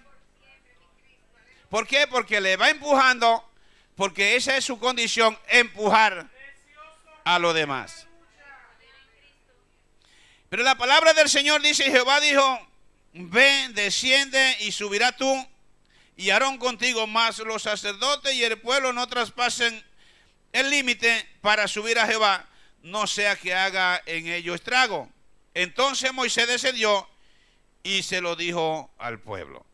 ¿Por qué? Porque le va empujando, porque esa es su condición, empujar a los demás. Pero la palabra del Señor dice, Jehová dijo, ve, desciende y subirá tú y Aarón contigo, más los sacerdotes y el pueblo no traspasen el límite para subir a Jehová, no sea que haga en ello estrago. Entonces Moisés descendió y se lo dijo al pueblo.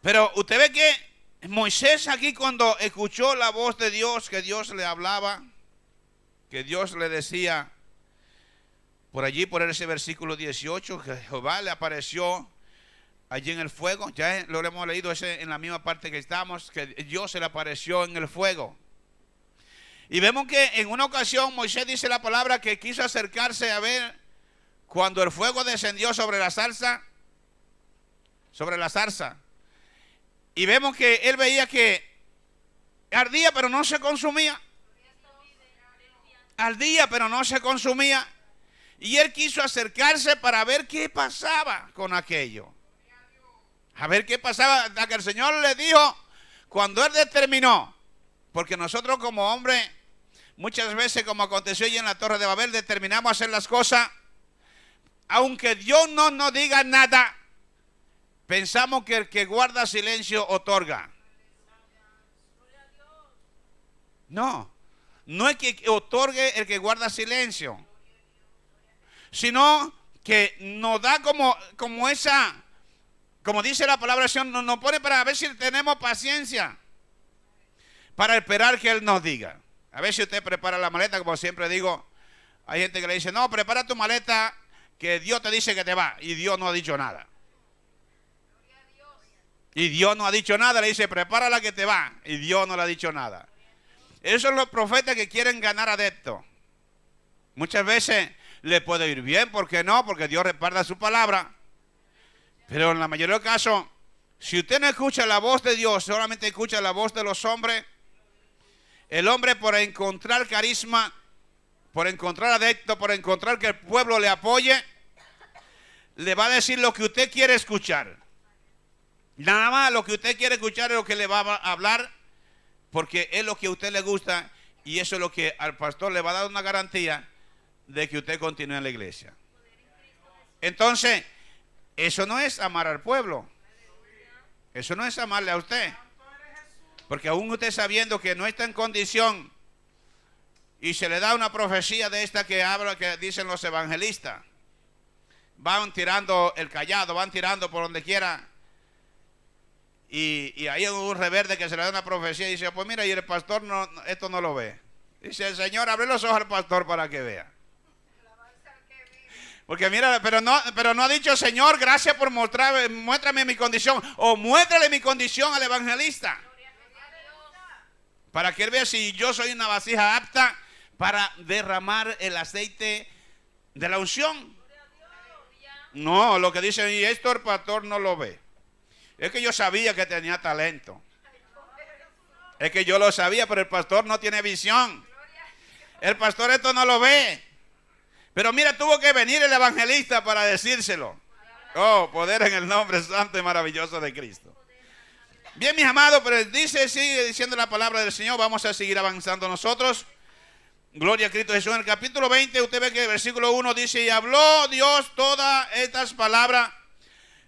Pero usted ve que Moisés aquí cuando escuchó la voz de Dios, que Dios le hablaba, que Dios le decía, por allí, por ese versículo 18, que Jehová le apareció allí en el fuego. Ya lo hemos leído ese en la misma parte que estamos, que Dios se le apareció en el fuego. Y vemos que en una ocasión Moisés dice la palabra que quiso acercarse a ver cuando el fuego descendió sobre la zarza. Y vemos que él veía que Ardía, pero no se consumía. Ardía, pero no se consumía. Y él quiso acercarse para ver qué pasaba con aquello. A ver qué pasaba. Hasta que el Señor le dijo, cuando él determinó, porque nosotros como hombres, muchas veces como aconteció allí en la Torre de Babel, determinamos hacer las cosas, aunque Dios no nos diga nada, pensamos que el que guarda silencio otorga. No, no es que otorgue el que guarda silencio, sino que nos da como esa, como dice la palabra del Señor, nos pone para ver si tenemos paciencia, para esperar que Él nos diga. A ver si usted prepara la maleta, como siempre digo, hay gente que le dice, no, prepara tu maleta, que Dios te dice que te va, y Dios no ha dicho nada. Y Dios no ha dicho nada, le dice, prepárala que te va, y Dios no le ha dicho nada. Esos son los profetas que quieren ganar adeptos. Muchas veces le puede ir bien, ¿por qué no? Porque Dios respalda su palabra. Pero en la mayoría de los casos, si usted no escucha la voz de Dios, solamente escucha la voz de los hombres, el hombre por encontrar carisma, por encontrar adeptos, por encontrar que el pueblo le apoye, le va a decir lo que usted quiere escuchar. Nada más lo que usted quiere escuchar es lo que le va a hablar, porque es lo que a usted le gusta y eso es lo que al pastor le va a dar una garantía de que usted continúe en la iglesia. Entonces, eso no es amar al pueblo. Eso no es amarle a usted. Porque aún usted sabiendo que no está en condición y se le da una profecía de esta que habla, que dicen los evangelistas, van tirando el cayado, van tirando por donde quiera. Y ahí hay un reverde que se le da una profecía y dice, pues mira, y el pastor esto no lo ve. Dice el Señor, abre los ojos al pastor para que vea. Porque mira, pero no ha dicho, Señor, gracias por muéstrame mi condición. O muéstrale mi condición al evangelista. Para que él vea si yo soy una vasija apta para derramar el aceite de la unción. No, lo que dice, y esto el pastor no lo ve. Es que yo sabía que tenía talento. Es que yo lo sabía, pero el pastor no tiene visión. El pastor esto no lo ve. Pero mira, tuvo que venir el evangelista para decírselo. Oh, poder en el nombre santo y maravilloso de Cristo. Bien, mis amados, pero sigue diciendo la palabra del Señor. Vamos a seguir avanzando nosotros. Gloria a Cristo Jesús. En el capítulo 20, usted ve que el versículo 1 dice, y habló Dios todas estas palabras.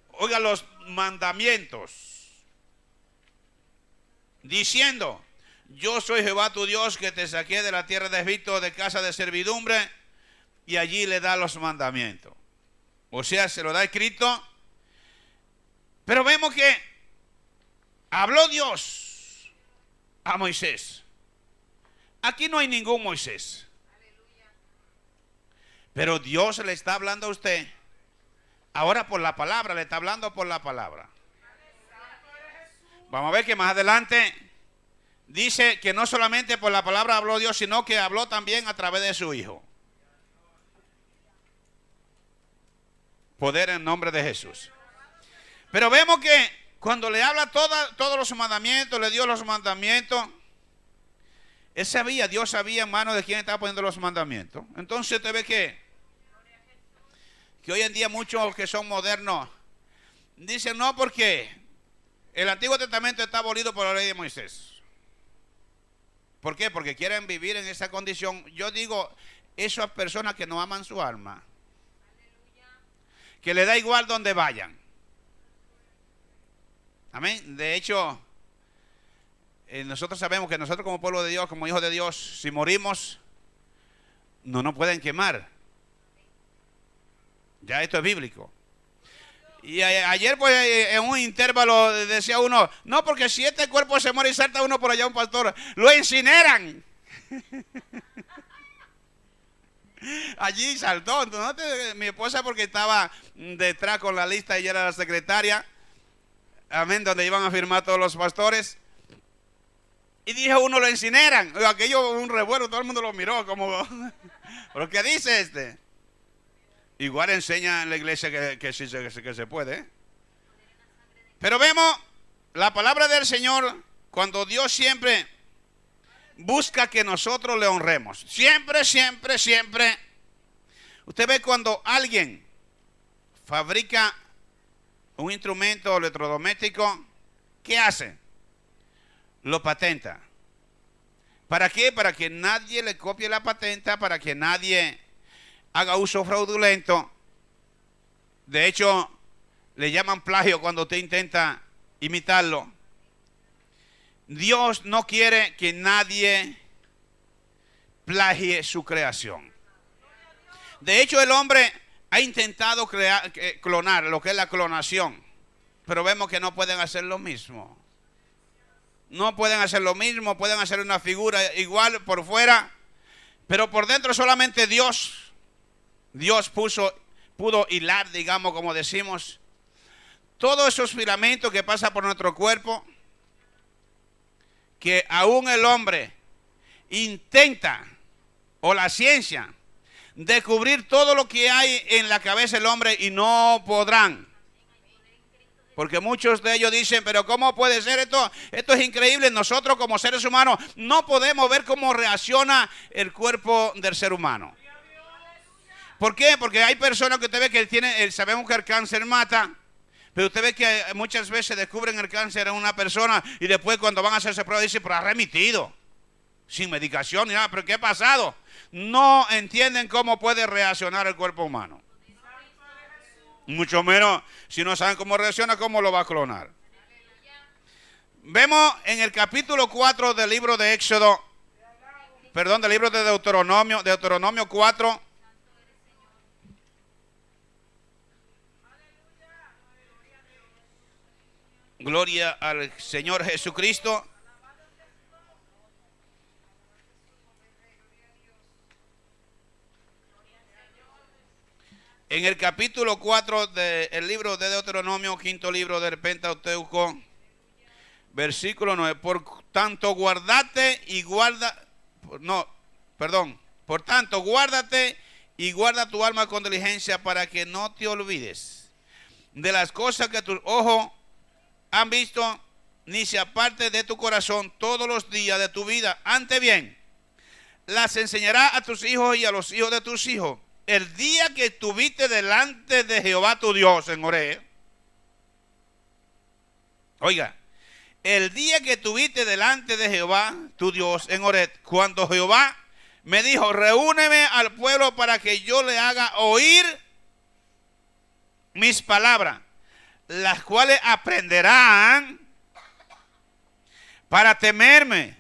Oiga, los mandamientos, diciendo, yo soy Jehová tu Dios que te saqué de la tierra de Egipto, de casa de servidumbre, y allí le da los mandamientos. O sea, se lo da escrito. Pero vemos que habló Dios a Moisés. Aquí no hay ningún Moisés. Pero Dios le está hablando a usted. Ahora por la palabra, le está hablando por la palabra. Vamos a ver que más adelante dice que no solamente por la palabra habló Dios, sino que habló también a través de su Hijo. Poder en nombre de Jesús. Pero vemos que cuando le habla todos los mandamientos, le dio los mandamientos, él sabía, Dios sabía en mano de quién estaba poniendo los mandamientos. Entonces usted ve que hoy en día muchos que son modernos dicen no, porque el Antiguo Testamento está abolido por la ley de Moisés. ¿Por qué? Porque quieren vivir en esa condición. Yo digo, esas personas que no aman su alma, que le da igual donde vayan. Amén. De hecho, nosotros sabemos que nosotros como pueblo de Dios, como hijos de Dios, si morimos, no nos pueden quemar. Ya esto es bíblico. Y ayer pues en un intervalo decía uno, no, porque si este cuerpo se muere y salta uno por allá un pastor, lo incineran. Allí saltó. Entonces, mi esposa, porque estaba detrás con la lista, ella era la secretaria, amén, donde iban a firmar todos los pastores. Y dijo uno, lo incineran. Aquello un revuelo, todo el mundo lo miró como, ¿pero qué dice este? Igual enseña en la iglesia que se puede, ¿eh? Pero vemos la palabra del Señor, cuando Dios siempre busca que nosotros le honremos. Siempre, siempre, siempre. Usted ve cuando alguien fabrica un instrumento electrodoméstico, ¿qué hace? Lo patenta. ¿Para qué? Para que nadie le copie la patenta, para que nadie haga uso fraudulento. De hecho, le llaman plagio cuando usted intenta imitarlo. Dios no quiere que nadie plagie su creación. De hecho, el hombre ha intentado clonar, lo que es la clonación, pero vemos que no pueden hacer lo mismo. No pueden hacer lo mismo, pueden hacer una figura igual por fuera, pero por dentro solamente Dios pudo hilar, digamos, como decimos, todos esos filamentos que pasan por nuestro cuerpo, que aún el hombre intenta, o la ciencia, descubrir todo lo que hay en la cabeza del hombre y no podrán. Porque muchos de ellos dicen, pero ¿cómo puede ser esto? Esto es increíble. Nosotros como seres humanos no podemos ver cómo reacciona el cuerpo del ser humano. ¿Por qué? Porque hay personas que usted ve que tienen, sabemos que el cáncer mata, pero usted ve que muchas veces descubren el cáncer en una persona y después cuando van a hacerse pruebas dicen, pero ha remitido, sin medicación ni nada. ¿Pero qué ha pasado? No entienden cómo puede reaccionar el cuerpo humano. Mucho menos si no saben cómo reacciona, cómo lo va a clonar. Vemos en el capítulo 4 del libro de Éxodo, del libro de Deuteronomio 4. Gloria al Señor Jesucristo. En el capítulo 4 del libro de Deuteronomio, quinto libro del Pentateuco, versículo 9. Por tanto, guárdate y guarda tu alma con diligencia para que no te olvides de las cosas que tus ojos han visto, ni se aparte de tu corazón todos los días de tu vida. Antes bien, las enseñarás a tus hijos y a los hijos de tus hijos. El día que estuviste delante de Jehová tu Dios en Horeb. Oiga, el día que estuviste delante de Jehová tu Dios en Horeb, cuando Jehová me dijo, reúneme al pueblo para que yo le haga oír mis palabras, las cuales aprenderán para temerme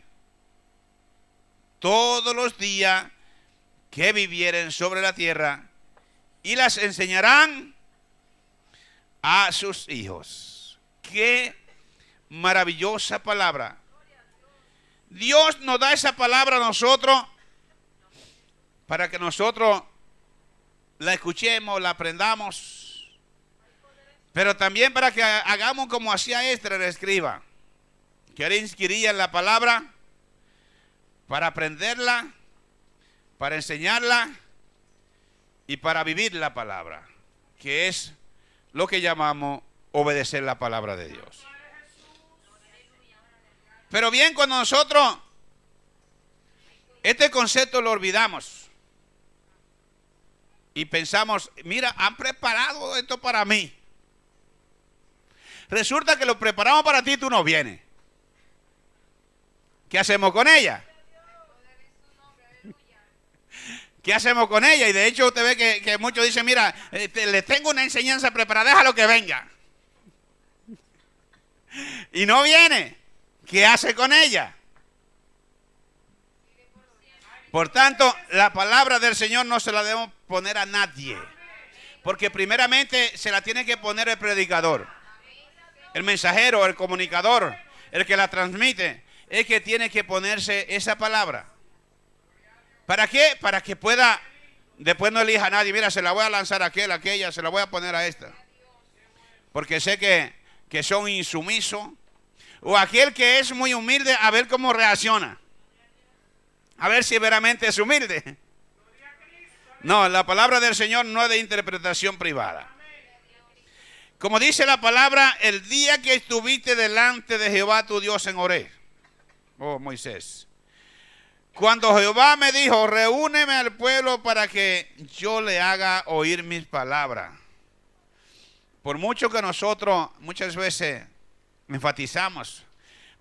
todos los días que vivieren sobre la tierra, y las enseñarán a sus hijos. Qué maravillosa palabra. Dios nos da esa palabra a nosotros para que nosotros la escuchemos, la aprendamos, pero también para que hagamos como hacía Esdras el escriba, que él inscribía en la palabra para aprenderla, para enseñarla y para vivir la palabra, que es lo que llamamos obedecer la palabra de Dios. Pero bien, cuando nosotros este concepto lo olvidamos y pensamos, mira, han preparado esto para mí. Resulta que lo preparamos para ti y tú no vienes. ¿Qué hacemos con ella? ¿Qué hacemos con ella? Y de hecho usted ve que muchos dicen, mira, le tengo una enseñanza preparada, déjalo que venga. Y no viene. ¿Qué hace con ella? Por tanto, la palabra del Señor no se la debemos poner a nadie. Porque primeramente se la tiene que poner el predicador, el mensajero, el comunicador, el que la transmite. Es que tiene que ponerse esa palabra. ¿Para qué? Para que pueda, después no elija a nadie. Mira, se la voy a lanzar a aquella, se la voy a poner a esta. Porque sé que son insumisos. O aquel que es muy humilde, a ver cómo reacciona. A ver si verdaderamente es humilde. No, la palabra del Señor no es de interpretación privada. Como dice la palabra, el día que estuviste delante de Jehová tu Dios en Horeb. Oh, Moisés. Cuando Jehová me dijo, reúneme al pueblo para que yo le haga oír mis palabras. Por mucho que nosotros muchas veces enfatizamos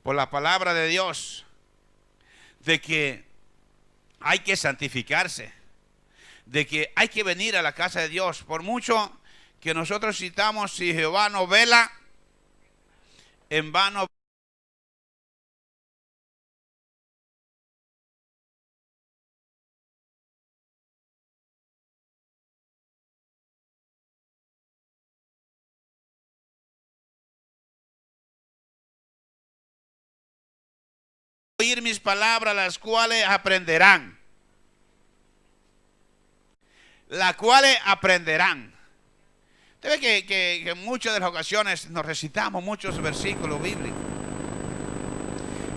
por la palabra de Dios, de que hay que santificarse, de que hay que venir a la casa de Dios. Por mucho que nosotros citamos, si Jehová no vela, en vano oír mis palabras, las cuales aprenderán. Las cuales aprenderán. Usted ve que en muchas de las ocasiones nos recitamos muchos versículos bíblicos.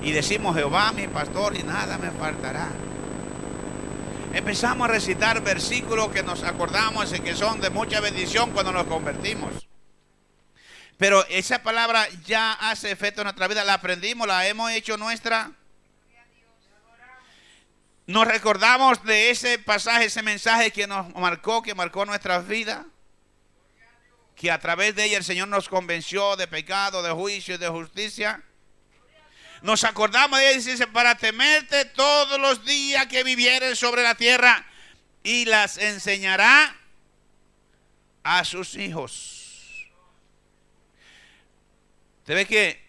Y decimos, Jehová mi pastor y nada me faltará. Empezamos a recitar versículos que nos acordamos y que son de mucha bendición cuando nos convertimos. Pero esa palabra ya hace efecto en nuestra vida. La aprendimos, la hemos hecho nuestra. Nos recordamos de ese pasaje, ese mensaje que nos marcó, que marcó nuestras vidas. Que a través de ella el Señor nos convenció de pecado, de juicio y de justicia. Nos acordamos de ella y dice, para temerte todos los días que vivieres sobre la tierra, y las enseñará a sus hijos. Usted ve que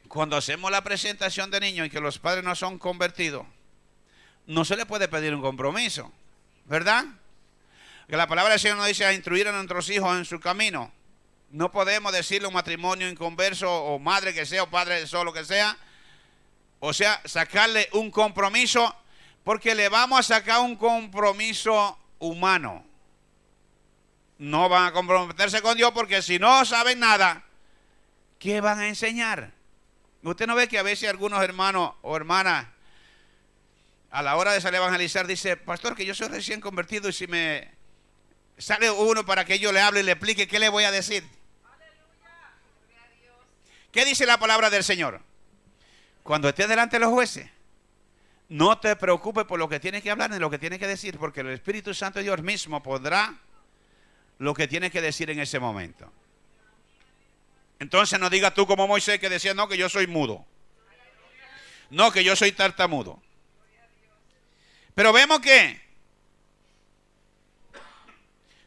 cuando hacemos la presentación de niños y que los padres no son convertidos, no se le puede pedir un compromiso, ¿verdad? Que la palabra del Señor nos dice a instruir a nuestros hijos en su camino. No podemos decirle a un matrimonio inconverso, o madre que sea, o padre solo lo que sea, o sea, sacarle un compromiso, porque le vamos a sacar un compromiso humano. No van a comprometerse con Dios, porque si no saben nada, ¿qué van a enseñar? Usted no ve que a veces algunos hermanos o hermanas, a la hora de salir a evangelizar, dice, pastor, que yo soy recién convertido, y si me sale uno para que yo le hable y le explique, ¿qué le voy a decir? ¿Qué dice la palabra del Señor? Cuando estés delante de los jueces, no te preocupes por lo que tienes que hablar ni lo que tienes que decir, porque el Espíritu Santo de Dios mismo podrá lo que tienes que decir en ese momento. Entonces no digas tú como Moisés, que decía, no, que yo soy mudo. No, que yo soy tartamudo. Pero vemos que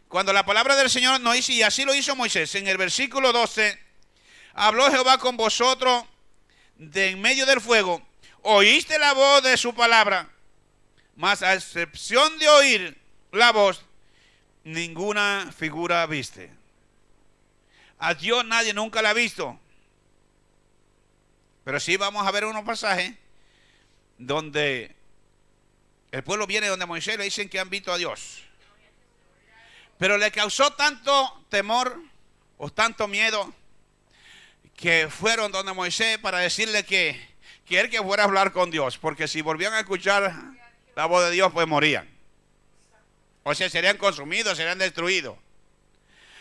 cuando la palabra del Señor nos dice, y así lo hizo Moisés, en el versículo 12, habló Jehová con vosotros de en medio del fuego, oíste la voz de su palabra, mas a excepción de oír la voz, ninguna figura viste. A Dios nadie nunca la ha visto. Pero sí vamos a ver unos pasajes donde el pueblo viene donde Moisés le dicen que han visto a Dios. Pero le causó tanto temor o tanto miedo que fueron donde Moisés para decirle que él que fuera a hablar con Dios. Porque si volvían a escuchar la voz de Dios, pues morían. O sea, serían consumidos, serían destruidos.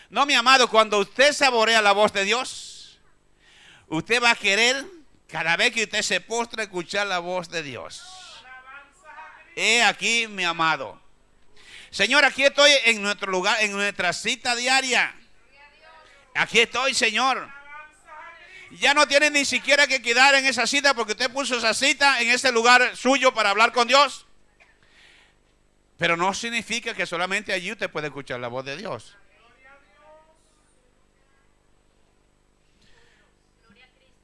No, mi amado, cuando usted saborea la voz de Dios, usted va a querer, cada vez que usted se postra, escuchar la voz de Dios. He aquí, mi amado. Señor, aquí estoy en nuestro lugar, en nuestra cita diaria. Aquí estoy, Señor. Ya no tiene ni siquiera que quedar en esa cita, porque usted puso esa cita en ese lugar suyo para hablar con Dios. Pero no significa que solamente allí usted puede escuchar la voz de Dios.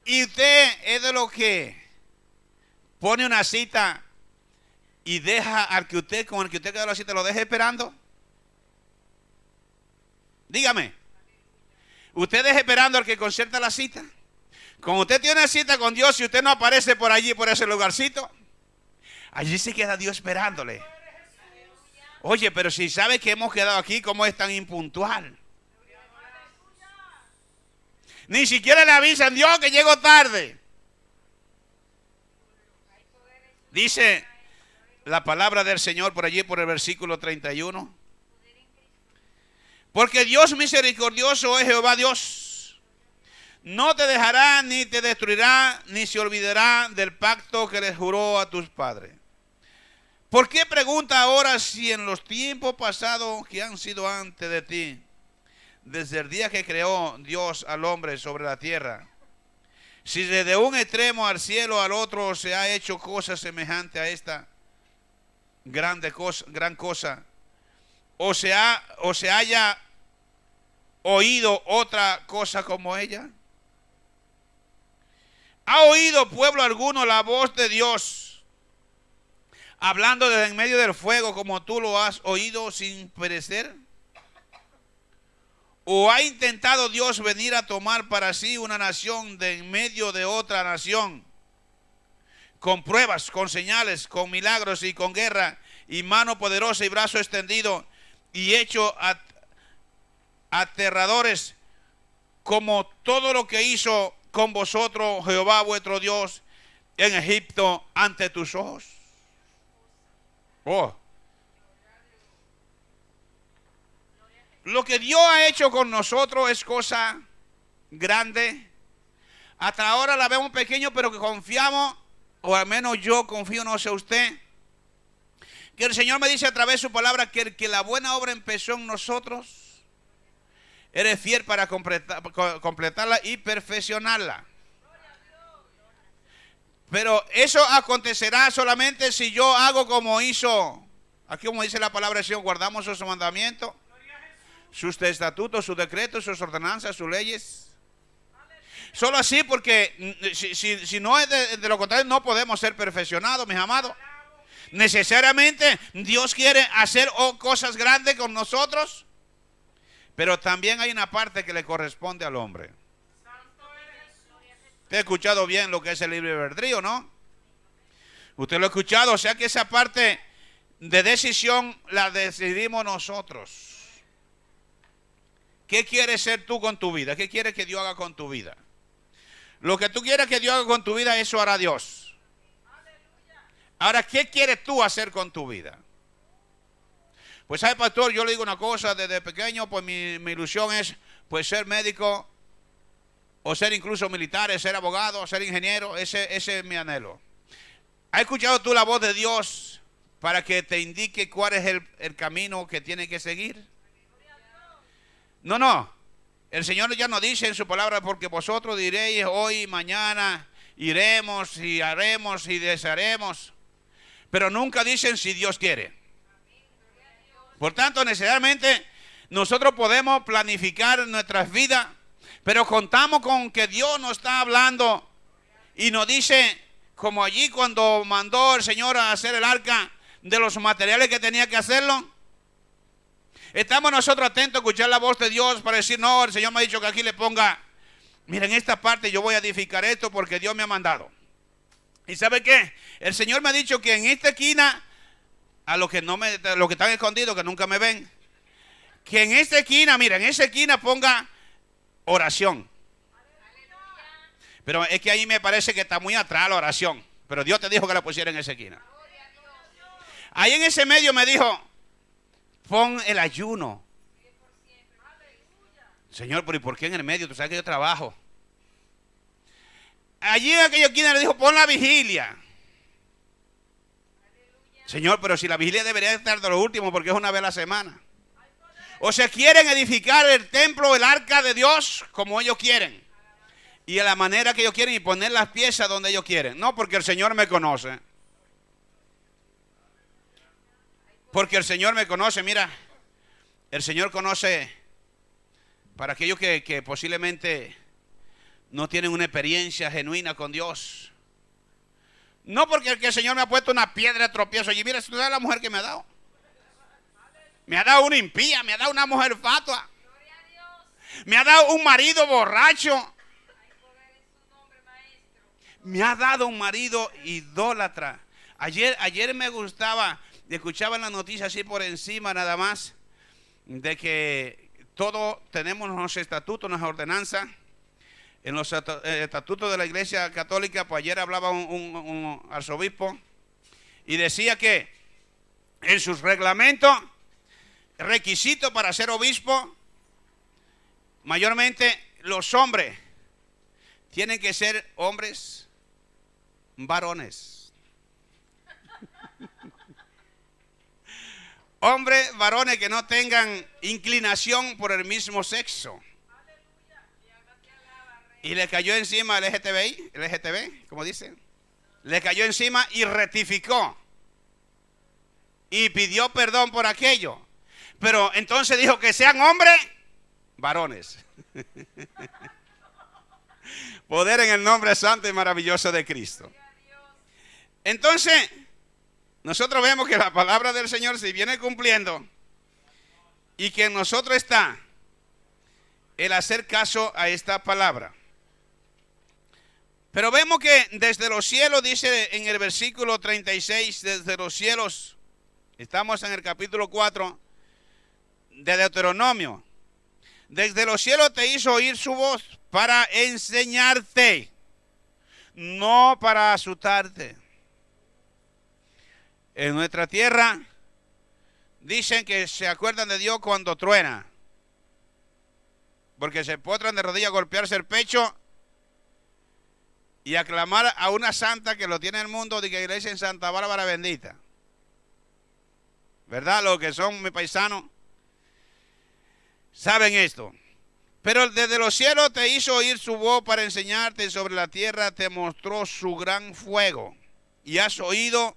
Y usted es de lo que pone una cita y deja al que usted, con el que usted quedó la cita, lo deje esperando. Dígame, ¿usted deja esperando al que concerta la cita? Cuando usted tiene una cita con Dios y usted no aparece por allí, por ese lugarcito, allí se queda Dios esperándole. Oye, pero si sabe que hemos quedado aquí, ¿cómo es tan impuntual? Ni siquiera le avisan, Dios, que llego tarde. Dice la palabra del Señor por allí, por el versículo 31. Porque Dios misericordioso es Jehová Dios. No te dejará, ni te destruirá, ni se olvidará del pacto que les juró a tus padres. ¿Por qué pregunta ahora si en los tiempos pasados que han sido antes de ti, desde el día que creó Dios al hombre sobre la tierra, si desde un extremo al cielo al otro se ha hecho cosa semejante a esta gran cosa, o se haya oído otra cosa como ella? ¿Ha oído pueblo alguno la voz de Dios hablando desde en medio del fuego como tú lo has oído sin perecer? ¿O ha intentado Dios venir a tomar para sí una nación de en medio de otra nación? Con pruebas, con señales, con milagros y con guerra, y mano poderosa y brazo extendido, y hecho aterradores, como todo lo que hizo con vosotros Jehová vuestro Dios en Egipto ante tus ojos. Oh. Lo que Dios ha hecho con nosotros es cosa grande. Hasta ahora la vemos pequeño, pero que confiamos, o al menos yo confío, no sé usted, que el Señor me dice a través de su palabra que el que la buena obra empezó en nosotros, eres fiel para completarla y perfeccionarla. Pero eso acontecerá solamente si yo hago como hizo, aquí como dice la palabra del Señor, guardamos sus mandamientos, sus estatutos, sus decretos, sus ordenanzas, sus leyes. Solo así, porque si no es de lo contrario, no podemos ser perfeccionados, mis amados. Necesariamente Dios quiere hacer cosas grandes con nosotros, pero también hay una parte que le corresponde al hombre. Usted ha escuchado bien lo que es el libre albedrío, ¿no? Usted lo ha escuchado, o sea que esa parte de decisión la decidimos nosotros. ¿Qué quieres ser tú con tu vida? ¿Qué quieres que Dios haga con tu vida? Lo que tú quieres que Dios haga con tu vida, eso hará Dios. Ahora, ¿qué quieres tú hacer con tu vida? Pues, ¿sabe, pastor? Yo le digo una cosa, desde pequeño, pues mi ilusión es pues ser médico, o ser incluso militar, ser abogado, ser ingeniero. Ese es mi anhelo. ¿Has escuchado tú la voz de Dios para que te indique cuál es el camino que tiene que seguir? No. El Señor ya nos dice en su palabra, porque vosotros diréis hoy y mañana, iremos y haremos y desearemos. Pero nunca dicen si Dios quiere. Por tanto, necesariamente nosotros podemos planificar nuestras vidas, pero contamos con que Dios nos está hablando y nos dice, como allí cuando mandó el Señor a hacer el arca, de los materiales que tenía que hacerlo. Estamos nosotros atentos a escuchar la voz de Dios para decir, no, el Señor me ha dicho que aquí le ponga, miren, en esta parte yo voy a edificar esto porque Dios me ha mandado. ¿Y sabe qué? El Señor me ha dicho que en esta esquina, a los que están escondidos, que nunca me ven, que en esta esquina, mira, en esa esquina ponga oración. Pero es que ahí me parece que está muy atrás la oración. Pero Dios te dijo que la pusiera en esa esquina. Ahí en ese medio me dijo, pon el ayuno. Señor, pero ¿y por qué en el medio? Tú sabes que yo trabajo. Allí en aquella esquina le dijo, pon la vigilia. Señor, pero si la vigilia debería estar de lo último porque es una vez a la semana. O sea, quieren edificar el templo, el arca de Dios como ellos quieren. Y a la manera que ellos quieren y poner las piezas donde ellos quieren. No, porque el Señor me conoce. Porque el Señor me conoce, mira. El Señor conoce para aquellos que posiblemente no tienen una experiencia genuina con Dios. No porque el Señor me ha puesto una piedra de tropiezo. Y mira, tú sabes la mujer que me ha dado. Me ha dado una impía, me ha dado una mujer fatua. Me ha dado un marido borracho. Me ha dado un marido idólatra. Ayer me gustaba, escuchaba en la noticia así por encima nada más, de que todos tenemos unos estatutos, unas ordenanzas. En los estatutos de la Iglesia Católica, pues ayer hablaba un arzobispo y decía que en sus reglamentos, requisitos para ser obispo, mayormente los hombres tienen que ser hombres varones. Hombres, varones que no tengan inclinación por el mismo sexo. Y le cayó encima el LGTB, como dicen. Le cayó encima y rectificó. Y pidió perdón por aquello. Pero entonces dijo que sean hombres, varones. Poder en el nombre santo y maravilloso de Cristo. Entonces, nosotros vemos que la palabra del Señor se viene cumpliendo y que en nosotros está el hacer caso a esta palabra. Pero vemos que desde los cielos, dice en el versículo 36, desde los cielos, estamos en el capítulo 4 de Deuteronomio. Desde los cielos te hizo oír su voz para enseñarte, no para asustarte. En nuestra tierra dicen que se acuerdan de Dios cuando truena, porque se potran de rodillas a golpearse el pecho y aclamar a una santa que lo tiene el mundo, de que iglesia en Santa Bárbara bendita. ¿Verdad? Los que son mis paisanos saben esto. Pero desde los cielos te hizo oír su voz para enseñarte, sobre la tierra te mostró su gran fuego. Y has oído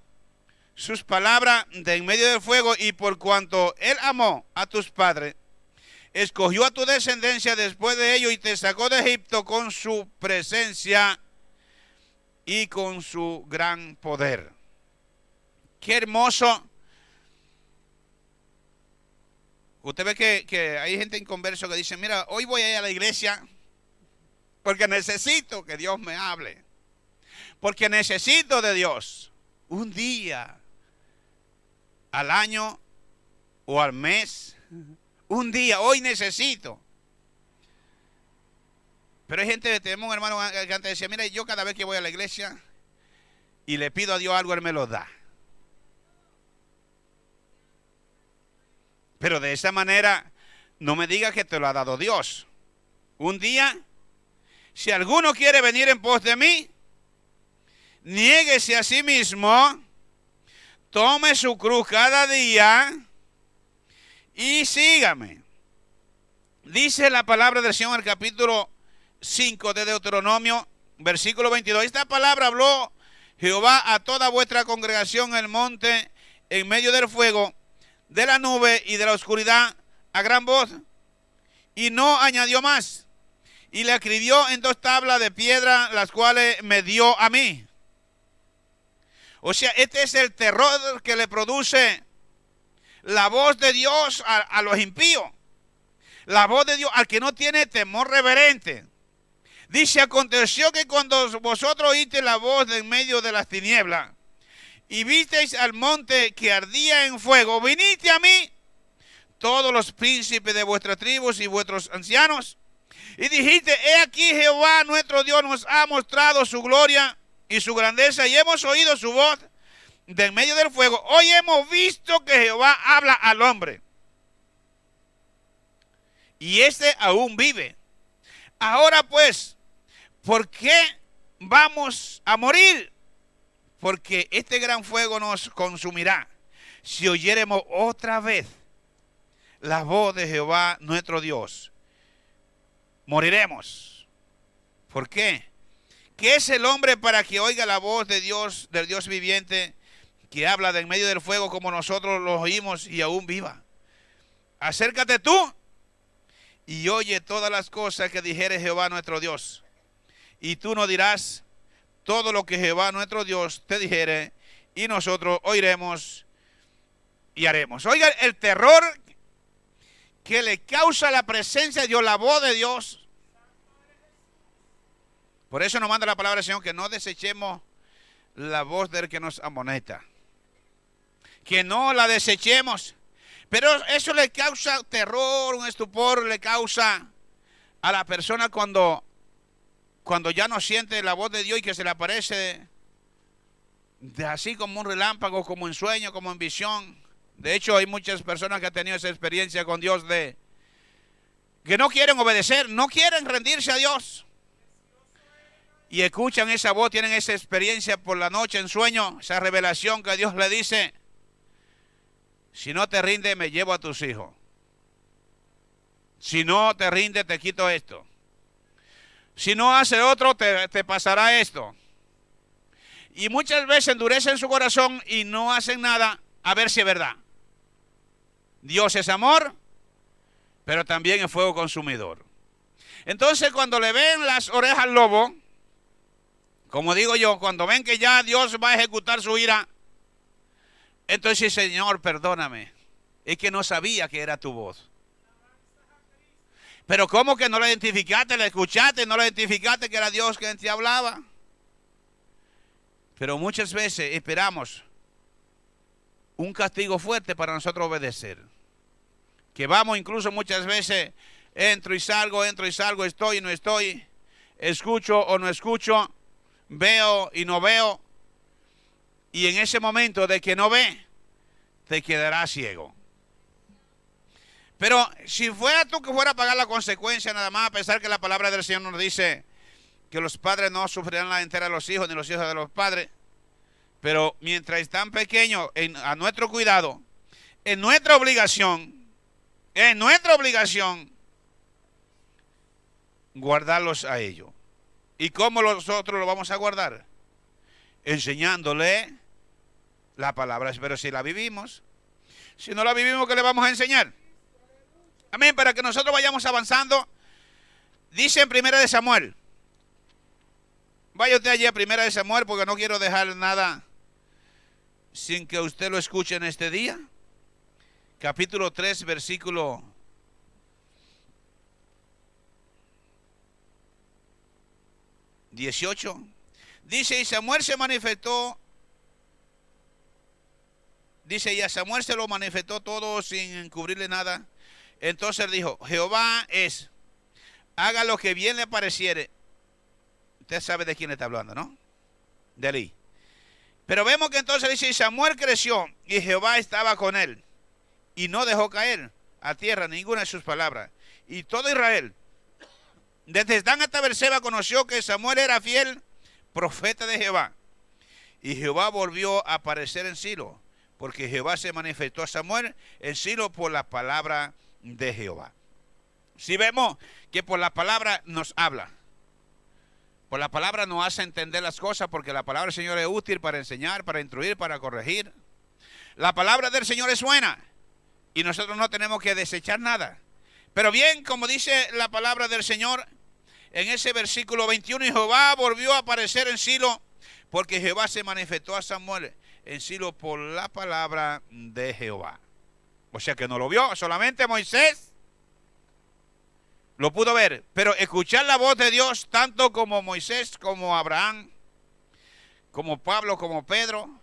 sus palabras de en medio del fuego, y por cuanto él amó a tus padres, escogió a tu descendencia después de ello y te sacó de Egipto con su presencia y con su gran poder. Qué hermoso. Usted ve que hay gente inconverso que dice, mira, hoy voy a ir a la iglesia porque necesito que Dios me hable. Porque necesito de Dios. Un día al año o al mes. Un día, hoy necesito. Pero hay gente, tenemos un hermano que antes decía, mira, yo cada vez que voy a la iglesia y le pido a Dios algo, Él me lo da. Pero de esa manera, no me digas que te lo ha dado Dios. Un día, si alguno quiere venir en pos de mí, niéguese a sí mismo, tome su cruz cada día y sígame. Dice la palabra del Señor en el capítulo 5 de Deuteronomio, versículo 22. Esta palabra habló Jehová a toda vuestra congregación en el monte, en medio del fuego, de la nube y de la oscuridad, a gran voz, y no añadió más. Y le escribió en 2 tablas de piedra, las cuales me dio a mí. O sea, este es el terror que le produce la voz de Dios a los impíos. La voz de Dios al que no tiene temor reverente. Dice, aconteció que cuando vosotros oísteis la voz de en medio de las tinieblas, y visteis al monte que ardía en fuego, viniste a mí, todos los príncipes de vuestras tribus y vuestros ancianos, y dijiste, he aquí Jehová nuestro Dios nos ha mostrado su gloria y su grandeza, y hemos oído su voz de en medio del fuego. Hoy hemos visto que Jehová habla al hombre, y este aún vive. Ahora pues, ¿por qué vamos a morir? Porque este gran fuego nos consumirá si oyéremos otra vez la voz de Jehová nuestro Dios. Moriremos. ¿Por qué? ¿Qué es el hombre para que oiga la voz de Dios, del Dios viviente, que habla de en medio del fuego como nosotros lo oímos y aún viva? Acércate tú y oye todas las cosas que dijere Jehová nuestro Dios. Y tú no dirás todo lo que Jehová nuestro Dios te dijere, y nosotros oiremos y haremos. Oiga el terror que le causa la presencia de Dios, la voz de Dios. Por eso nos manda la palabra del Señor, que no desechemos la voz del que nos amonesta. Que no la desechemos. Pero eso le causa terror, un estupor, le causa a la persona cuando ya no siente la voz de Dios y que se le aparece de así como un relámpago, como en sueño, como en visión. De hecho, hay muchas personas que han tenido esa experiencia con Dios de que no quieren obedecer, no quieren rendirse a Dios. Y escuchan esa voz, tienen esa experiencia por la noche en sueño, esa revelación que Dios le dice. Si no te rinde, me llevo a tus hijos. Si no te rinde, te quito esto. Si no hace otro, te pasará esto. Y muchas veces endurecen su corazón y no hacen nada a ver si es verdad. Dios es amor, pero también es fuego consumidor. Entonces, cuando le ven las orejas al lobo, como digo yo, cuando ven que ya Dios va a ejecutar su ira, entonces, Señor, perdóname, es que no sabía que era tu voz. Pero ¿cómo que no la identificaste, la escuchaste, no la identificaste que era Dios quien te hablaba? Pero muchas veces esperamos un castigo fuerte para nosotros obedecer. Que vamos incluso muchas veces, entro y salgo, estoy y no estoy, escucho o no escucho, veo y no veo. Y en ese momento de que no ve, te quedarás ciego. Pero si fuera tú que fuera a pagar la consecuencia nada más, a pesar que la palabra del Señor nos dice que los padres no sufrirán la entera de los hijos, ni los hijos de los padres. Pero mientras están pequeños, a nuestro cuidado, es nuestra obligación, guardarlos a ellos. ¿Y cómo nosotros lo vamos a guardar? Enseñándole la palabra. Pero si la vivimos, si no la vivimos, ¿qué le vamos a enseñar? Amén, para que nosotros vayamos avanzando. Dice en 1 Samuel. Vaya usted allí a 1 Samuel porque no quiero dejar nada sin que usted lo escuche en este día. Capítulo 3, versículo 18. Dice, y Samuel se manifestó. Dice, y a Samuel se lo manifestó todo sin encubrirle nada. Entonces dijo, Jehová es, haga lo que bien le pareciere. Usted sabe de quién está hablando, ¿no? De Elí. Pero vemos que entonces dice, y Samuel creció y Jehová estaba con él. Y no dejó caer a tierra ninguna de sus palabras. Y todo Israel, desde Dan hasta Berseba, conoció que Samuel era fiel profeta de Jehová. Y Jehová volvió a aparecer en Silo, porque Jehová se manifestó a Samuel en Silo por la palabra de Jehová. Si vemos que por la palabra nos habla, por la palabra nos hace entender las cosas, porque la palabra del Señor es útil para enseñar, para instruir, para corregir. La palabra del Señor es buena y nosotros no tenemos que desechar nada. Pero bien, como dice la palabra del Señor en ese versículo 21, y Jehová volvió a aparecer en Silo, porque Jehová se manifestó a Samuel en Silo por la palabra de Jehová. O sea que no lo vio, solamente Moisés lo pudo ver, pero escuchar la voz de Dios, tanto como Moisés, como Abraham, como Pablo, como Pedro,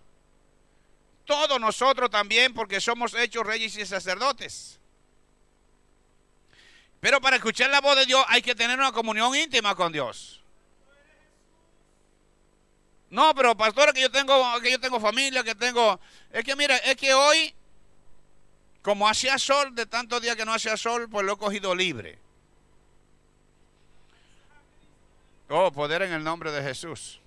todos nosotros también, porque somos hechos reyes y sacerdotes. Pero para escuchar la voz de Dios hay que tener una comunión íntima con Dios. No, pero pastor, que yo tengo familia, que tengo... Es que mira, es que hoy, como hacía sol, de tantos días que no hacía sol, pues lo he cogido libre. Oh, poder en el nombre de Jesús.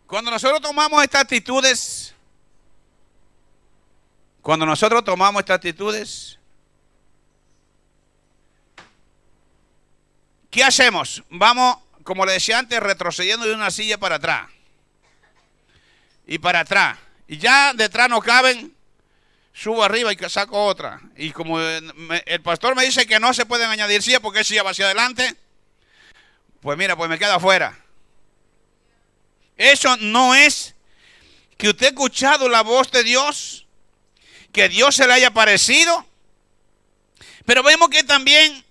Cuando nosotros tomamos estas actitudes, ¿qué hacemos? Vamos, como le decía antes, retrocediendo de una silla para atrás. Y para atrás. Y ya detrás no caben, subo arriba y saco otra. Y como el pastor me dice que no se pueden añadir sillas porque silla va hacia adelante, pues mira, pues me queda afuera. Eso no es que usted ha escuchado la voz de Dios, que Dios se le haya parecido. Pero vemos que también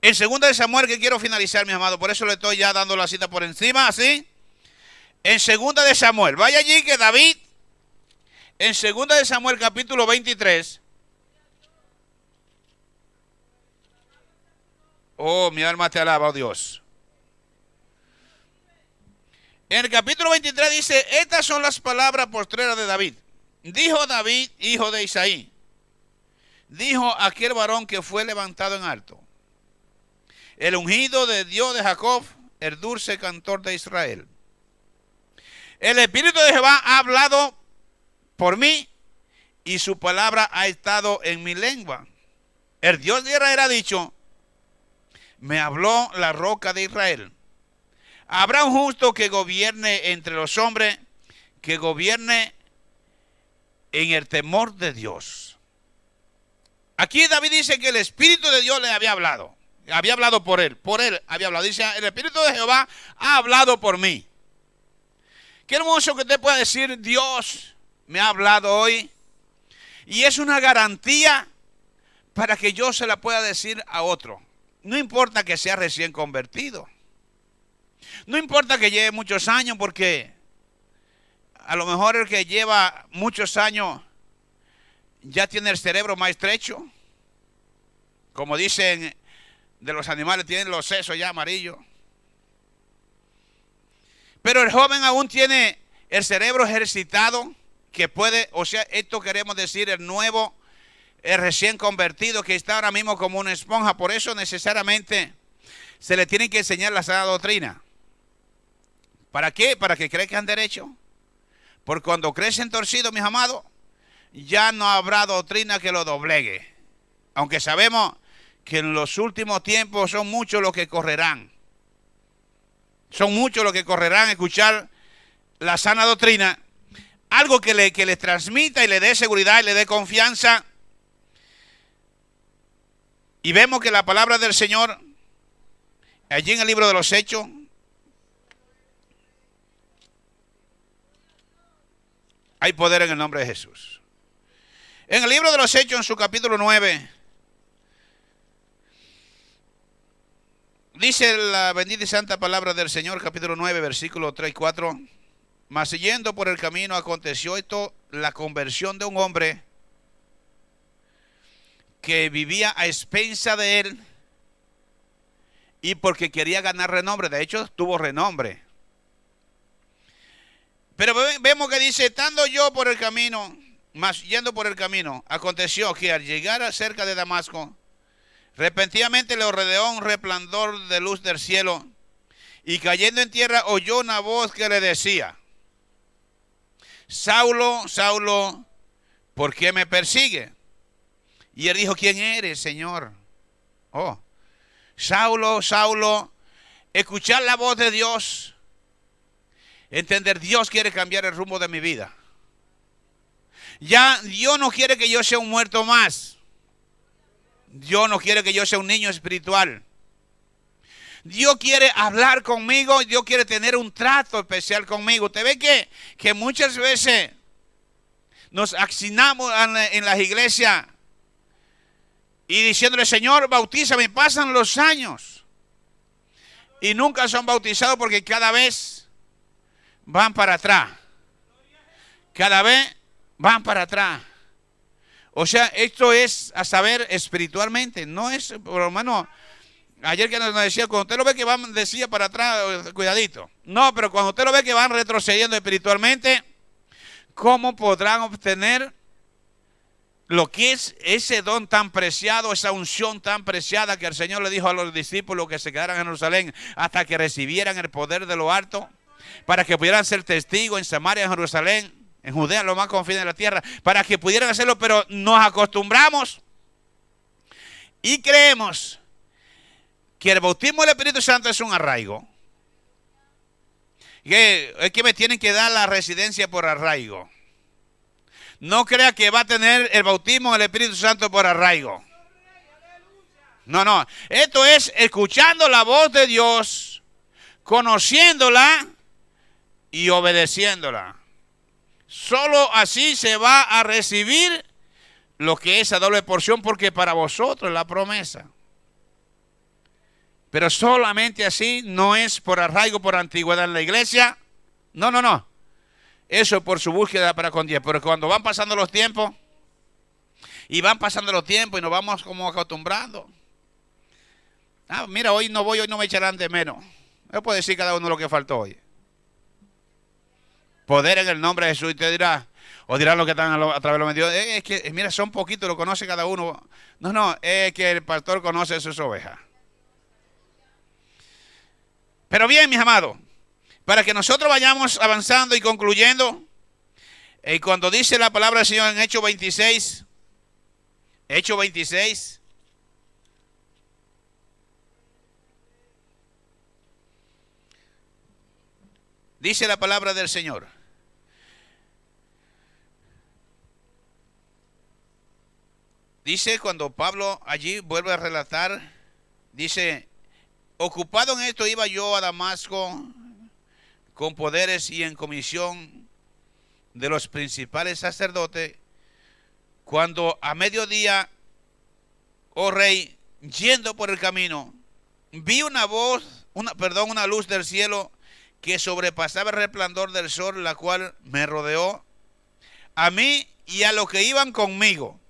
en 2 Samuel, que quiero finalizar, mi amado, por eso le estoy ya dando la cita por encima, así. En 2 Samuel, vaya allí que David, en 2 Samuel capítulo 23. Oh, mi alma te alaba, oh Dios. En el capítulo 23 dice, estas son las palabras postreras de David. Dijo David, hijo de Isaí, dijo aquel varón que fue levantado en alto, el ungido de Dios de Jacob, el dulce cantor de Israel. El Espíritu de Jehová ha hablado por mí, y su palabra ha estado en mi lengua. El Dios de Israel ha dicho, me habló la roca de Israel. Habrá un justo que gobierne entre los hombres, que gobierne en el temor de Dios. Aquí David dice que el Espíritu de Dios le había hablado por él había hablado. Dice, el Espíritu de Jehová ha hablado por mí. Qué hermoso que usted pueda decir, Dios me ha hablado hoy. Y es una garantía para que yo se la pueda decir a otro. No importa que sea recién convertido. No importa que lleve muchos años, porque a lo mejor el que lleva muchos años ya tiene el cerebro más estrecho. Como dicen de los animales, tienen los sesos ya amarillos. Pero el joven aún tiene el cerebro ejercitado, que puede, o sea, esto queremos decir el nuevo, el recién convertido, que está ahora mismo como una esponja. Por eso necesariamente se le tiene que enseñar la sana doctrina. ¿Para qué? Para que crezcan derecho. Porque cuando crecen torcidos, mis amados, ya no habrá doctrina que lo doblegue. Aunque sabemos que en los últimos tiempos son muchos los que correrán. Son muchos los que correrán a escuchar la sana doctrina. Algo que les transmita y le dé seguridad y le dé confianza. Y vemos que la palabra del Señor, allí en el libro de los Hechos, hay poder en el nombre de Jesús. En el libro de los Hechos, en su capítulo 9, dice la bendita y santa palabra del Señor, capítulo 9, versículos 3 y 4. Mas yendo por el camino aconteció esto, la conversión de un hombre que vivía a expensa de él, y porque quería ganar renombre. De hecho, tuvo renombre. Pero vemos que dice, estando yo por el camino, mas yendo por el camino, aconteció que al llegar cerca de Damasco, repentinamente le rodeó un resplandor de luz del cielo, y cayendo en tierra oyó una voz que le decía, Saulo, Saulo, ¿por qué me persigue? Y él dijo, ¿quién eres, Señor? Oh, Saulo, Saulo, escuchar la voz de Dios, entender, Dios quiere cambiar el rumbo de mi vida. Ya Dios no quiere que yo sea un muerto más. Dios no quiere que yo sea un niño espiritual. Dios quiere hablar conmigo, Dios quiere tener un trato especial conmigo. Usted ve que muchas veces nos accionamos en las iglesias y diciéndole, Señor, bautízame. Pasan los años y nunca son bautizados porque cada vez van para atrás. Cada vez van para atrás. O sea, esto es a saber espiritualmente. No es, por lo menos, ayer que nos decía, cuando usted lo ve que van, decía para atrás, cuidadito. No, pero cuando usted lo ve que van retrocediendo espiritualmente, ¿cómo podrán obtener lo que es ese don tan preciado, esa unción tan preciada que el Señor le dijo a los discípulos que se quedaran en Jerusalén hasta que recibieran el poder de lo alto, para que pudieran ser testigos en Samaria, en Jerusalén, en Judea, lo más confines de la tierra, para que pudieran hacerlo? Pero nos acostumbramos y creemos que el bautismo del Espíritu Santo es un arraigo. Que es que me tienen que dar la residencia por arraigo. No crea que va a tener el bautismo del Espíritu Santo por arraigo. No, no. Esto es escuchando la voz de Dios, conociéndola y obedeciéndola. Solo así se va a recibir lo que es a doble porción, porque para vosotros es la promesa. Pero solamente así, no es por arraigo, por antigüedad en la iglesia. No, no, no. Eso es por su búsqueda para con Dios. Pero cuando van pasando los tiempos, y van pasando los tiempos y nos vamos como acostumbrando. Ah, mira, hoy no voy, hoy no me echarán de menos. Me puede decir cada uno lo que faltó hoy. Poder en el nombre de Jesús. Y te dirá, o dirán los que están a través de los medios, es que, mira, son poquitos, lo conoce cada uno. No, no, es que el pastor conoce sus ovejas. Pero bien, mis amados, para que nosotros vayamos avanzando y concluyendo, Y cuando dice la palabra del Señor en Hechos 26, dice la palabra del Señor. Dice cuando Pablo allí vuelve a relatar, dice, ocupado en esto iba yo a Damasco con poderes y en comisión de los principales sacerdotes, cuando a mediodía, oh rey, yendo por el camino, vi una luz del cielo que sobrepasaba el resplandor del sol, la cual me rodeó a mí y a los que iban conmigo.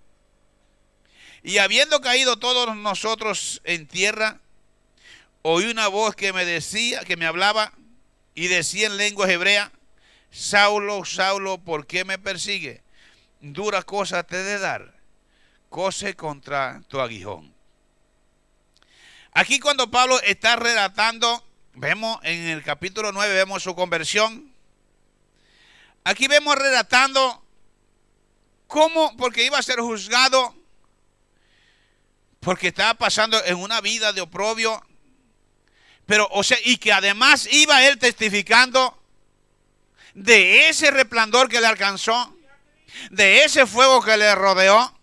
Y habiendo caído todos nosotros en tierra, oí una voz que me decía, que me hablaba y decía en lengua hebrea, Saulo, Saulo, ¿por qué me persigue? Dura cosa te he de dar, cose contra tu aguijón. Aquí cuando Pablo está relatando, vemos en el capítulo 9, vemos su conversión. Aquí vemos relatando cómo, porque iba a ser juzgado, porque estaba pasando en una vida de oprobio, pero, o sea, y que además iba él testificando de ese resplandor que le alcanzó, de ese fuego que le rodeó,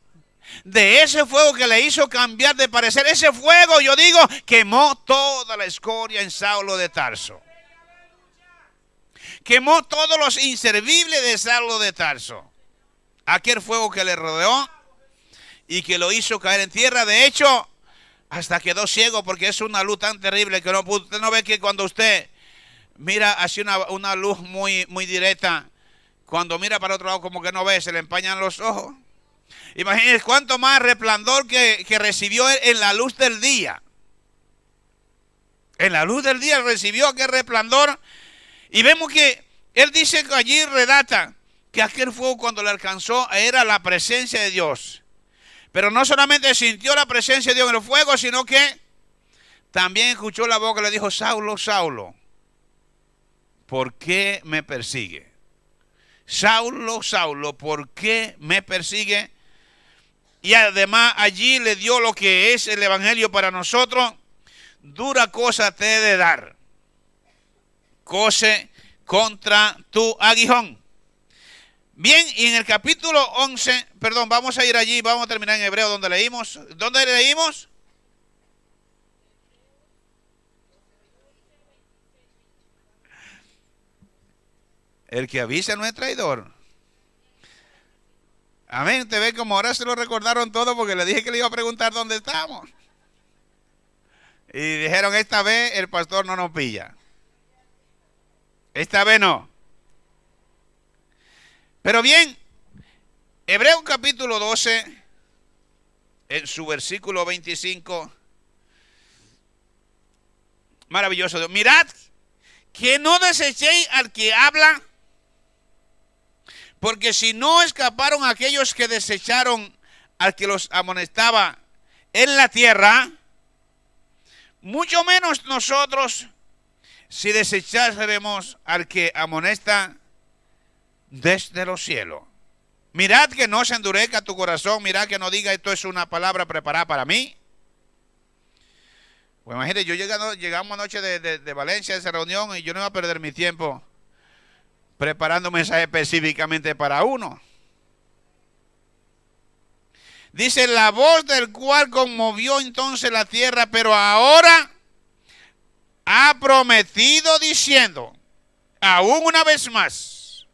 de ese fuego que le hizo cambiar de parecer. Ese fuego, yo digo, quemó toda la escoria en Saulo de Tarso. Quemó todos los inservibles de Saulo de Tarso. Aquel fuego que le rodeó y que lo hizo caer en tierra. De hecho, hasta quedó ciego porque es una luz tan terrible que no pudo. Usted no ve que cuando usted mira así una luz muy, muy directa, cuando mira para otro lado como que no ve, se le empañan los ojos. Imagínense cuánto más resplandor que recibió él en la luz del día. En la luz del día recibió aquel resplandor. Y vemos que él dice que allí redata que aquel fuego cuando le alcanzó era la presencia de Dios. Pero no solamente sintió la presencia de Dios en el fuego, sino que también escuchó la voz que le dijo, Saulo, Saulo, ¿por qué me persigue? Saulo, Saulo, ¿por qué me persigue? Y además allí le dio lo que es el evangelio para nosotros. Dura cosa te he de dar, cose contra tu aguijón. Bien, y en el capítulo 11, perdón, vamos a ir allí, vamos a terminar en Hebreo donde leímos. ¿Dónde leímos? El que avisa no es traidor. Amén, te ve como ahora se lo recordaron todo porque le dije que le iba a preguntar dónde estamos. Y dijeron, esta vez el pastor no nos pilla. Esta vez no. Pero bien, Hebreos capítulo 12, en su versículo 25, maravilloso Dios. Mirad, que no desechéis al que habla, porque si no escaparon aquellos que desecharon al que los amonestaba en la tierra, mucho menos nosotros si desechásemos al que amonesta desde los cielos. Mirad que no se endurezca tu corazón, mirad que no diga esto es una palabra preparada para mí. Pues imagínate, llegamos anoche de Valencia a esa reunión y yo no iba a perder mi tiempo preparando un mensaje específicamente para uno. Dice, la voz del cual conmovió entonces la tierra, pero ahora ha prometido diciendo, aún una vez más,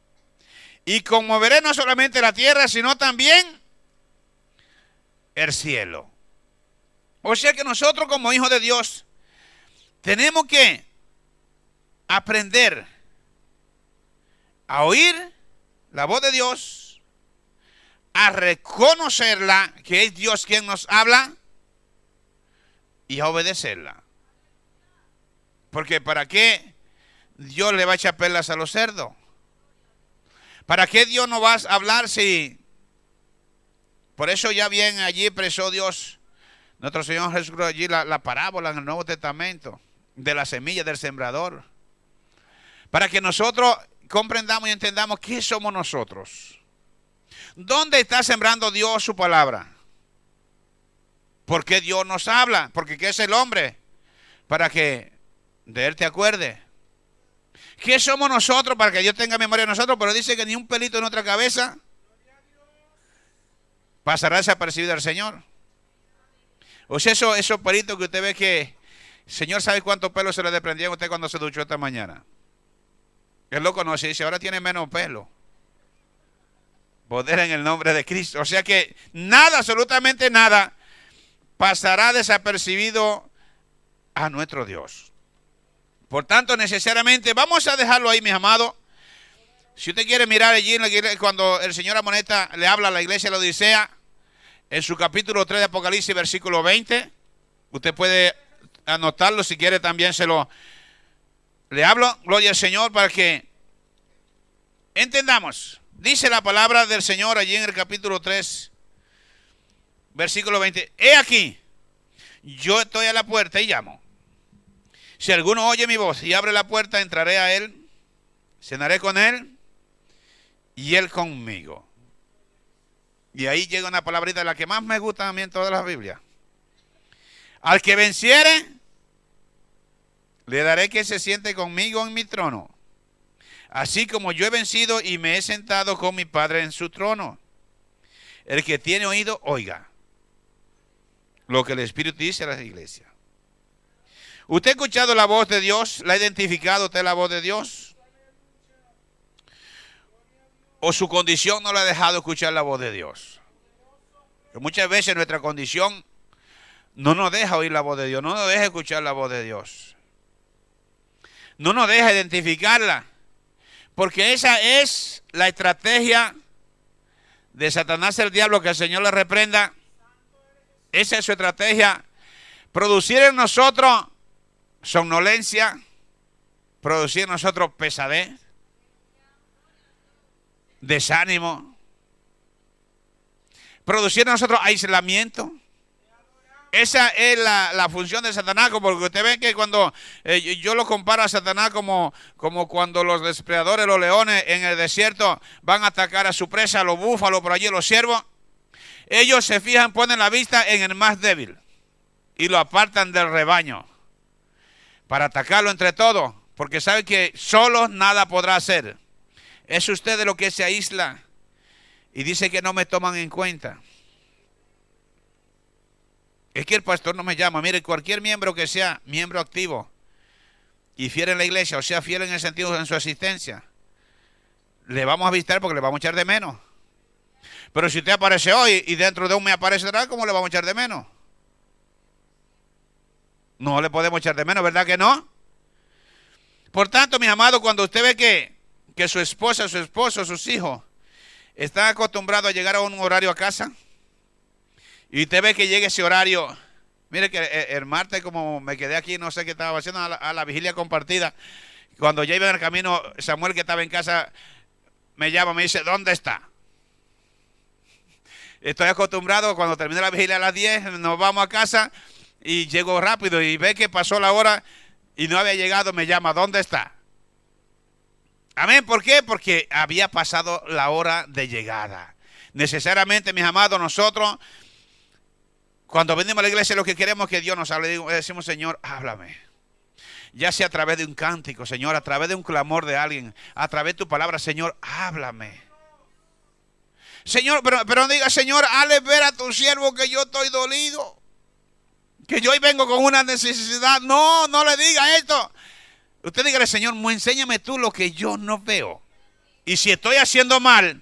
y conmoveré no solamente la tierra, sino también el cielo. O sea que nosotros como hijos de Dios tenemos que aprender a oír la voz de Dios, a reconocerla, que es Dios quien nos habla, y a obedecerla. Porque ¿para qué Dios le va a echar perlas a los cerdos? ¿Para qué Dios no va a hablar si? Por eso ya bien allí expresó Dios, nuestro Señor Jesús, allí la parábola en el Nuevo Testamento de la semilla del sembrador. Para que nosotros comprendamos y entendamos qué somos nosotros. ¿Dónde está sembrando Dios su palabra? ¿Por qué Dios nos habla? Porque ¿qué es el hombre? Para que de él te acuerde. ¿Qué somos nosotros para que Dios tenga memoria de nosotros? Pero dice que ni un pelito en nuestra cabeza pasará desapercibido al Señor. O sea, esos pelitos que usted ve que el Señor sabe cuántos pelos se le desprendieron a usted cuando se duchó esta mañana. Él lo conoce y dice, ahora tiene menos pelo. Poder en el nombre de Cristo. O sea que nada, absolutamente nada, pasará desapercibido a nuestro Dios. Por tanto, necesariamente, vamos a dejarlo ahí, mis amados. Si usted quiere mirar allí, cuando el Señor amonesta, le habla a la iglesia de la Odisea, en su capítulo 3 de Apocalipsis, versículo 20, usted puede anotarlo, si quiere también le hablo, gloria al Señor, para que entendamos. Dice la palabra del Señor allí en el capítulo 3, versículo 20. He aquí, yo estoy a la puerta y llamo. Si alguno oye mi voz y abre la puerta, entraré a él, cenaré con él y él conmigo. Y ahí llega una palabrita de la que más me gusta a mí en toda la Biblia. Al que venciere, le daré que se siente conmigo en mi trono, así como yo he vencido y me he sentado con mi Padre en su trono. El que tiene oído, oiga lo que el Espíritu dice a la iglesia. ¿Usted ha escuchado la voz de Dios? ¿La ha identificado usted la voz de Dios? ¿O su condición no le ha dejado escuchar la voz de Dios? Que muchas veces nuestra condición no nos deja oír la voz de Dios, no nos deja escuchar la voz de Dios. No nos deja identificarla. Porque esa es la estrategia de Satanás, el diablo, que el Señor le reprenda. Esa es su estrategia. Producir en nosotros somnolencia, producir en nosotros pesadez, desánimo, producir en nosotros aislamiento. Esa es la función de Satanás, porque usted ve que cuando yo lo comparo a Satanás como cuando los depredadores, los leones en el desierto van a atacar a su presa, los búfalos, por allí los ciervos. Ellos se fijan, ponen la vista en el más débil y lo apartan del rebaño para atacarlo entre todos, porque saben que solo nada podrá hacer. Es usted de lo que se aísla y dice que no me toman en cuenta. Es que el pastor no me llama. Mire, cualquier miembro que sea miembro activo y fiel en la iglesia, o sea, fiel en el sentido en su asistencia, le vamos a visitar porque le vamos a echar de menos. Pero si usted aparece hoy y dentro de un mes aparecerá, ¿cómo le vamos a echar de menos? No le podemos echar de menos, ¿verdad que no? Por tanto, mis amados, cuando usted ve que su esposa, su esposo, sus hijos están acostumbrados a llegar a un horario a casa, y usted ve que llega ese horario, mire que el martes, como me quedé aquí, no sé qué estaba haciendo, a la vigilia compartida, cuando ya iba en el camino, Samuel, que estaba en casa, me llama, me dice, ¿dónde está? Estoy acostumbrado, cuando termine la vigilia a las 10, nos vamos a casa y llego rápido y ve que pasó la hora y no había llegado, me llama, ¿dónde está? Amén, ¿por qué? Porque había pasado la hora de llegada. Necesariamente, mis amados, nosotros, cuando venimos a la iglesia, lo que queremos es que Dios nos hable. Decimos, Señor, háblame. Ya sea a través de un cántico, Señor, a través de un clamor de alguien, a través de tu palabra, Señor, háblame. Señor, pero diga, Señor, hazle ver a tu siervo que yo estoy dolido, que yo hoy vengo con una necesidad. No le diga esto. Usted dígale, Señor, enséñame tú lo que yo no veo. Y si estoy haciendo mal,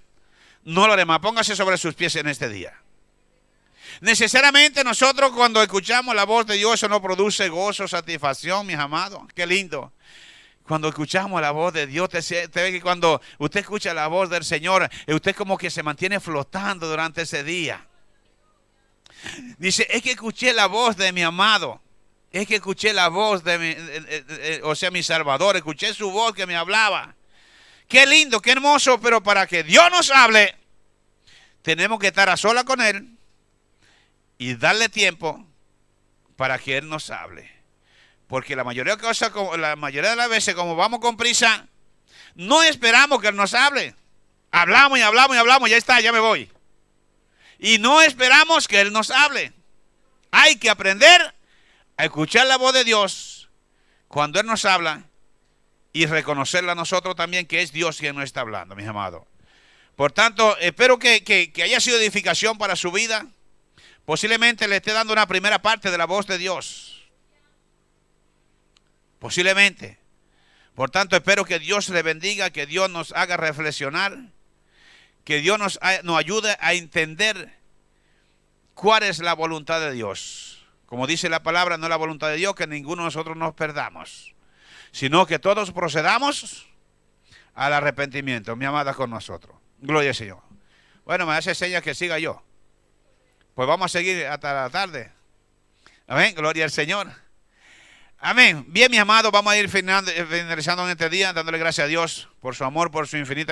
no lo haré más. Póngase sobre sus pies en este día. Necesariamente nosotros cuando escuchamos la voz de Dios, eso nos produce gozo, satisfacción, mis amados. Qué lindo. Cuando escuchamos la voz de Dios, usted ve que cuando usted escucha la voz del Señor, usted como que se mantiene flotando durante ese día. Dice, es que escuché la voz de mi amado. Es que escuché la voz de mi Salvador. Escuché su voz que me hablaba. Qué lindo, qué hermoso, pero para que Dios nos hable, tenemos que estar a solas con Él y darle tiempo para que Él nos hable. Porque la mayoría de las veces, como vamos con prisa, No esperamos que Él nos hable. Hablamos y hablamos y hablamos, ya está, ya me voy. Y no esperamos que Él nos hable. Hay que aprender a escuchar la voz de Dios cuando Él nos habla y reconocerla a nosotros también que es Dios quien nos está hablando, mis amados. Por tanto, espero que haya sido edificación para su vida. Posiblemente le esté dando una primera parte de la voz de Dios. Posiblemente. Por tanto, espero que Dios le bendiga, que Dios nos haga reflexionar, que Dios nos ayude a entender cuál es la voluntad de Dios. Como dice la palabra, no es la voluntad de Dios que ninguno de nosotros nos perdamos, sino que todos procedamos al arrepentimiento. Mi amada con nosotros. Gloria al Señor. Bueno, me hace señas que siga yo. Pues vamos a seguir hasta la tarde. Amén. Gloria al Señor. Amén. Bien, mis amados, vamos a ir finalizando en este día, dándole gracias a Dios por su amor, por su infinita